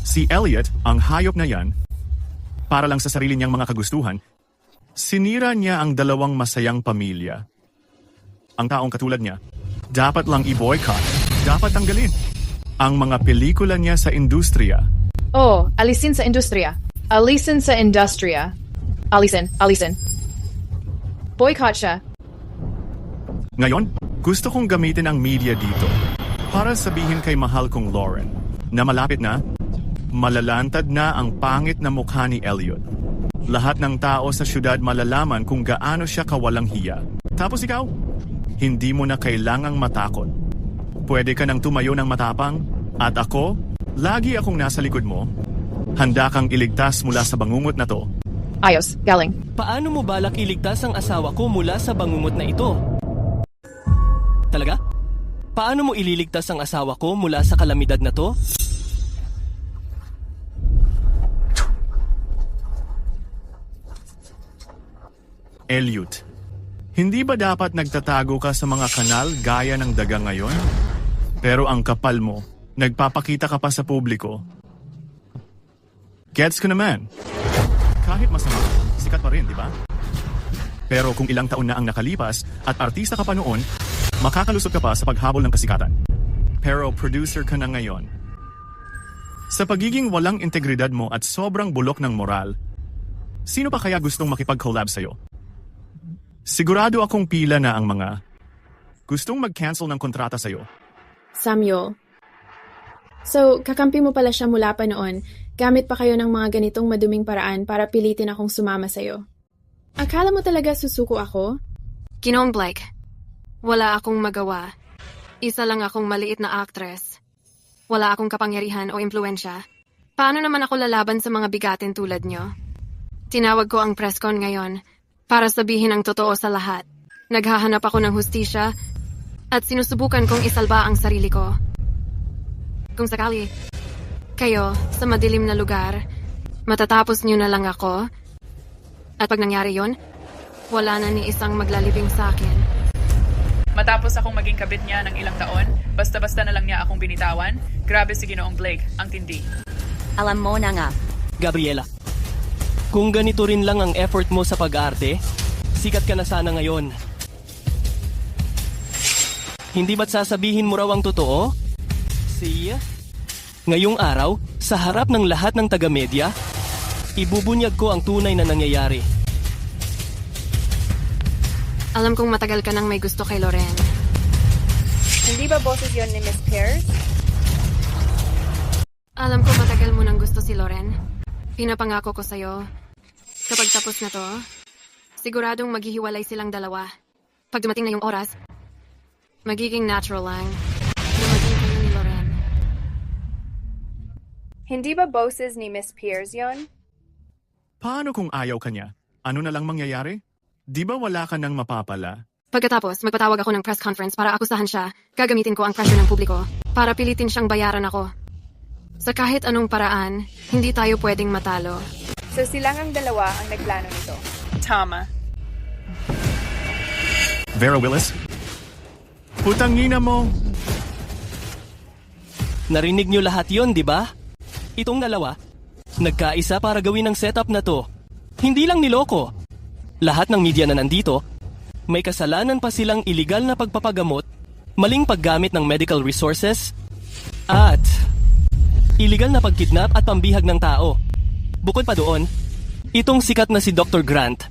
Si Elliot, ang hayop na yan, para lang sa sarili niyang mga kagustuhan, sinira niya ang dalawang masayang pamilya. Ang taong katulad niya, dapat lang i-boycott, dapat tanggalin ang mga pelikula niya sa industriya. Oh, alisin sa industriya. Alisin sa industriya. Alisin. Boycott siya. Ngayon, gusto kong gamitin ang media dito para sabihin kay mahal kong Lauren na malapit na, malalantad na ang pangit na mukha ni Elliot. Lahat ng tao sa syudad malalaman kung gaano siya kawalang hiya. Tapos ikaw, hindi mo na kailangang matakot. Pwede ka nang tumayo ng matapang at ako, lagi akong nasa likod mo. Handa kang iligtas mula sa bangungot na to. Ayos, galing. Paano mo balak iligtas ang asawa ko mula sa bangungot na ito? Talaga? Paano mo ililigtas ang asawa ko mula sa kalamidad na to? Elliot, hindi ba dapat nagtatago ka sa mga kanal gaya ng daga ngayon? Pero ang kapal mo, nagpapakita ka pa sa publiko. Gets ko naman. Kahit masama, sikat pa rin, di ba? Pero kung ilang taon na ang nakalipas at artista ka pa noon, makakalusot ka pa sa paghabol ng kasikatan. Pero producer ka na ngayon. Sa pagiging walang integridad mo at sobrang bulok ng moral, sino pa kaya gustong makipag-collab sa'yo? Sigurado akong pila na ang mga gustong mag-cancel ng kontrata sa'yo. Samuel. So, kakampi mo pala siya mula pa noon, gamit pa kayo ng mga ganitong maduming paraan para pilitin akong sumama sa'yo. Akala mo talaga susuko ako? Ginoong Blake, wala akong magawa. Isa lang akong maliit na actress. Wala akong kapangyarihan o impluensya. Paano naman ako lalaban sa mga bigatin tulad nyo? Tinawag ko ang press con ngayon para sabihin ang totoo sa lahat. Naghahanap ako ng hustisya at sinusubukan kong isalba ang sarili ko. Kung sakali, kayo, sa madilim na lugar, matatapos nyo na lang ako. At pag nangyari yon, wala na ni isang maglalibing sa akin. Matapos akong maging kabit niya ng ilang taon, basta-basta na lang niya akong binitawan, grabe si Ginoong Blake, ang tindi. Alam mo na nga. Gabriela, kung ganito rin lang ang effort mo sa pag-arte, sikat ka na sana ngayon. Hindi ba't sasabihin mo raw ang totoo? Ngayong araw, sa harap ng lahat ng taga-media, ibubunyag ko ang tunay na nangyayari. Alam kong matagal ka nang may gusto kay Lauren. Hindi ba boses yon ni Miss Pierce? Alam ko matagal mo nang gusto si Lauren. Pinapangako ko sa'yo, kapag tapos na to, siguradong maghihiwalay silang dalawa. Pag dumating na yung oras, magiging natural lang na maging kayo ni Lauren. Hindi ba boses ni Miss Pierce yon? Paano kung ayaw ka niya? Ano na lang mangyayari? Di ba wala ka nang mapapala? Pagkatapos, magpatawag ako ng press conference para akusahan siya. Gagamitin ko ang pressure ng publiko para pilitin siyang bayaran ako. Sa kahit anong paraan, hindi tayo pwedeng matalo. So silang ang dalawa ang nagplano nito. Tama. Vera Willis? Putangina mo! Narinig niyo lahat yon, di ba? Itong dalawa, nagkaisa para gawin ang setup na to. Hindi lang niloko. Lahat ng media na nandito, may kasalanan pa silang iligal na pagpapagamot, maling paggamit ng medical resources, at iligal na pagkidnap at pambihag ng tao. Bukod pa doon, itong sikat na si Dr. Grant,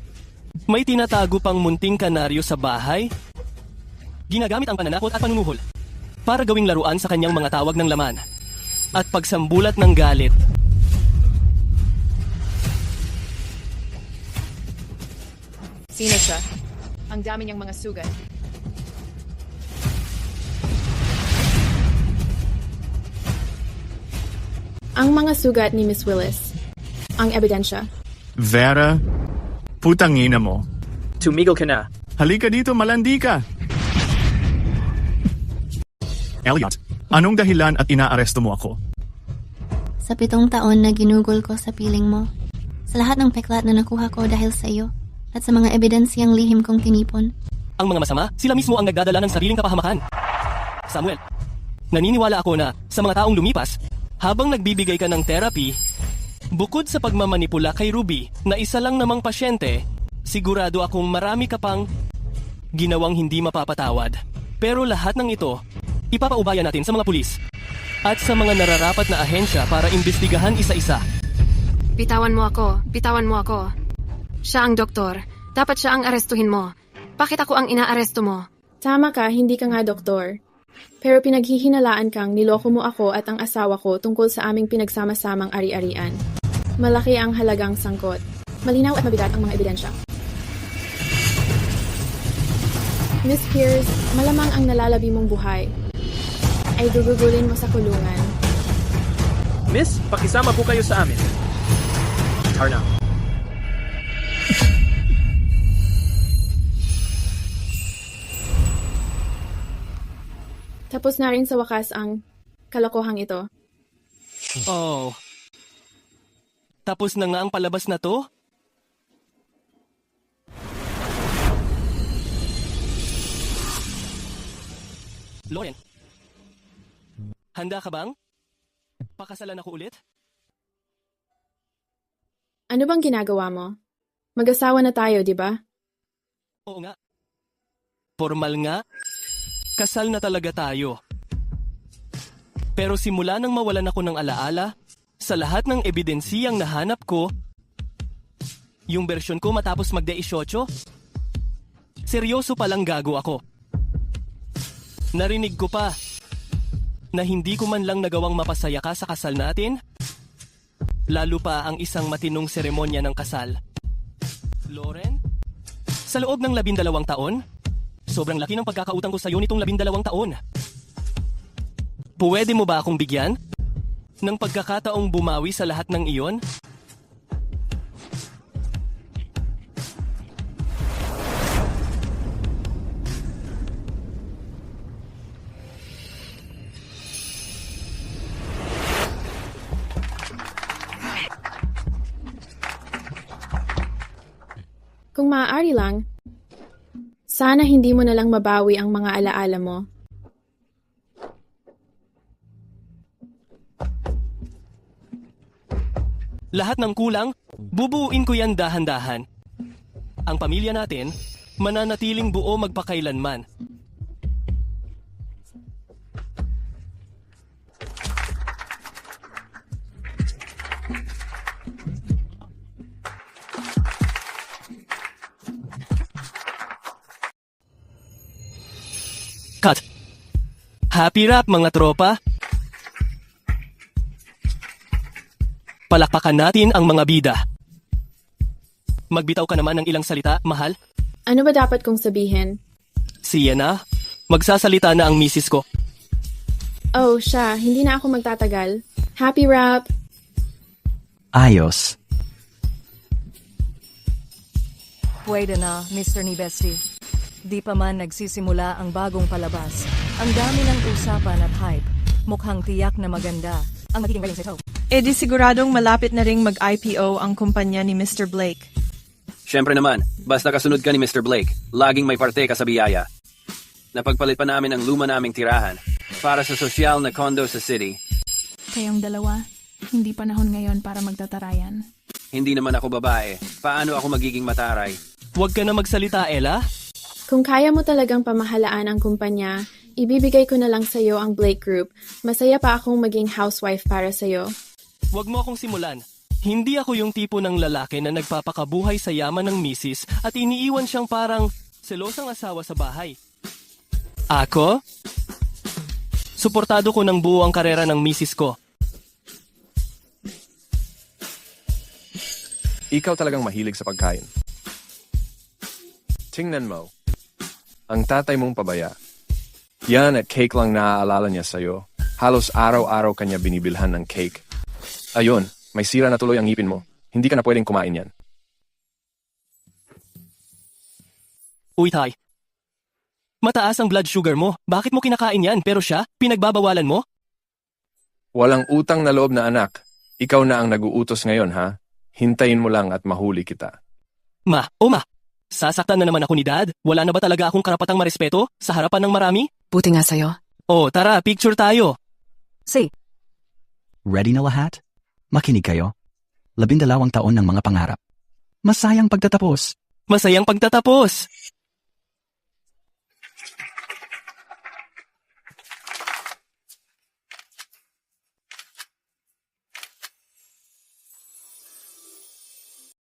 may tinatago pang munting kanaryo sa bahay, ginagamit ang pananakot at panunuhol para gawing laruan sa kanyang mga tawag ng laman at pagsambulat ng galit. Sino siya? Ang dami niyang mga sugat. Ang mga sugat ni Miss Willis. Ang ebidensya. Vera, putangina mo. Tumigil ka na. Halika dito, malandi ka. Elliot, anong dahilan at inaaresto mo ako? Sa 7 taon na ginugol ko sa piling mo. Sa lahat ng peklat na nakuha ko dahil sa iyo. At sa mga ebidensyang lihim kong tinipon. Ang mga masama, sila mismo ang nagdadala ng sariling kapahamakan. Samuel, naniniwala ako na sa mga taong lumipas, habang nagbibigay ka ng therapy, bukod sa pagmamanipula kay Ruby na isa lang namang pasyente, sigurado akong marami ka pang ginawang hindi mapapatawad. Pero lahat ng ito, ipapaubaya natin sa mga pulis at sa mga nararapat na ahensya para imbestigahan isa-isa. Bitawan mo ako. Bitawan mo ako. Siya ang doktor. Dapat siya ang arestuhin mo. Bakit ako ang inaaresto mo? Tama ka, hindi ka nga doktor. Pero pinaghihinalaan kang niloko mo ako at ang asawa ko tungkol sa aming pinagsama-samang ari-arian. Malaki ang halagang sangkot. Malinaw at mabigat ang mga ebidensya. Miss Pierce, malamang ang nalalabi mong buhay ay gugugulin mo sa kulungan. Miss, pakisama po kayo sa amin. Arna. Tapos na rin sa wakas ang kalokohang ito. Oh. Tapos na nga ang palabas na to? Lauren, handa ka bang? Pakasalan ako ulit? Ano bang ginagawa mo? Mag-asawa na tayo, di ba? Oo nga. Formal nga. Kasal na talaga tayo. Pero simula nang mawalan ako ng alaala, sa lahat ng ebidensiyang nahanap ko, yung bersyon ko matapos magde-18, seryoso palang gago ako. Narinig ko pa na hindi ko man lang nagawang mapasaya ka sa kasal natin, lalo pa ang isang matinong seremonya ng kasal. Lauren, sa loob ng 12 taon, sobrang laki ng pagkakautang ko sa iyo nitong 12 taon. Pwede mo ba akong bigyan ng pagkakataong bumawi sa lahat ng iyon? Kung maaari lang, sana hindi mo na lang mabawi ang mga alaala mo. Lahat ng kulang, bubuuin ko yan dahan-dahan. Ang pamilya natin, mananatiling buo magpakailanman. Cut. Happy rap mga tropa. Palakpakan natin ang mga bida. Magbitaw ka naman ng ilang salita, mahal. Ano ba dapat kong sabihin? Siya na. Magsasalita na ang misis ko. Oh, siya. Hindi na ako magtatagal. Happy rap. Ayos. Pwede na, Mr. Nibesti. Di pa man nagsisimula ang bagong palabas. Ang dami ng usapan at hype. Mukhang tiyak na maganda ang magiging galing nito. E di siguradong malapit na ring mag-IPO ang kumpanya ni Mr. Blake. Siyempre naman, basta kasunod ka ni Mr. Blake, laging may parte ka sa biyaya. Napagpalit pa namin ang luma naming tirahan para sa sosyal na condo sa city. Kayong dalawa, hindi panahon ngayon para magtatarayan. Hindi naman ako babae. Paano ako magiging mataray? Huwag ka na magsalita, Ella. Kung kaya mo talagang pamahalaan ang kumpanya, ibibigay ko na lang sa'yo ang Blake Group. Masaya pa akong maging housewife para sa'yo. Huwag mo akong simulan. Hindi ako yung tipo ng lalaki na nagpapakabuhay sa yaman ng misis at iniiwan siyang parang selosang asawa sa bahay. Ako? Suportado ko ng buo ang karera ng misis ko. Ikaw talagang mahilig sa pagkain. Tingnan mo. Ang tatay mong pabaya. Yan at cake lang naaalala niya sa'yo. Halos araw-araw kanya binibilhan ng cake. Ayun, may sira na tuloy ang ngipin mo. Hindi ka na pwedeng kumain yan. Uy, Tay. Mataas ang blood sugar mo. Bakit mo kinakain yan pero siya, pinagbabawalan mo? Walang utang na loob na anak. Ikaw na ang nag-uutos ngayon, ha? Hintayin mo lang at mahuli kita. Ma, sasaktan na naman ako ni Dad? Wala na ba talaga akong karapatang marespeto sa harapan ng marami? Buti nga sa'yo. Oh, tara, picture tayo. Ready na lahat? Makinig kayo. 12 taon ng mga pangarap. Masayang pagtatapos. Masayang pagtatapos.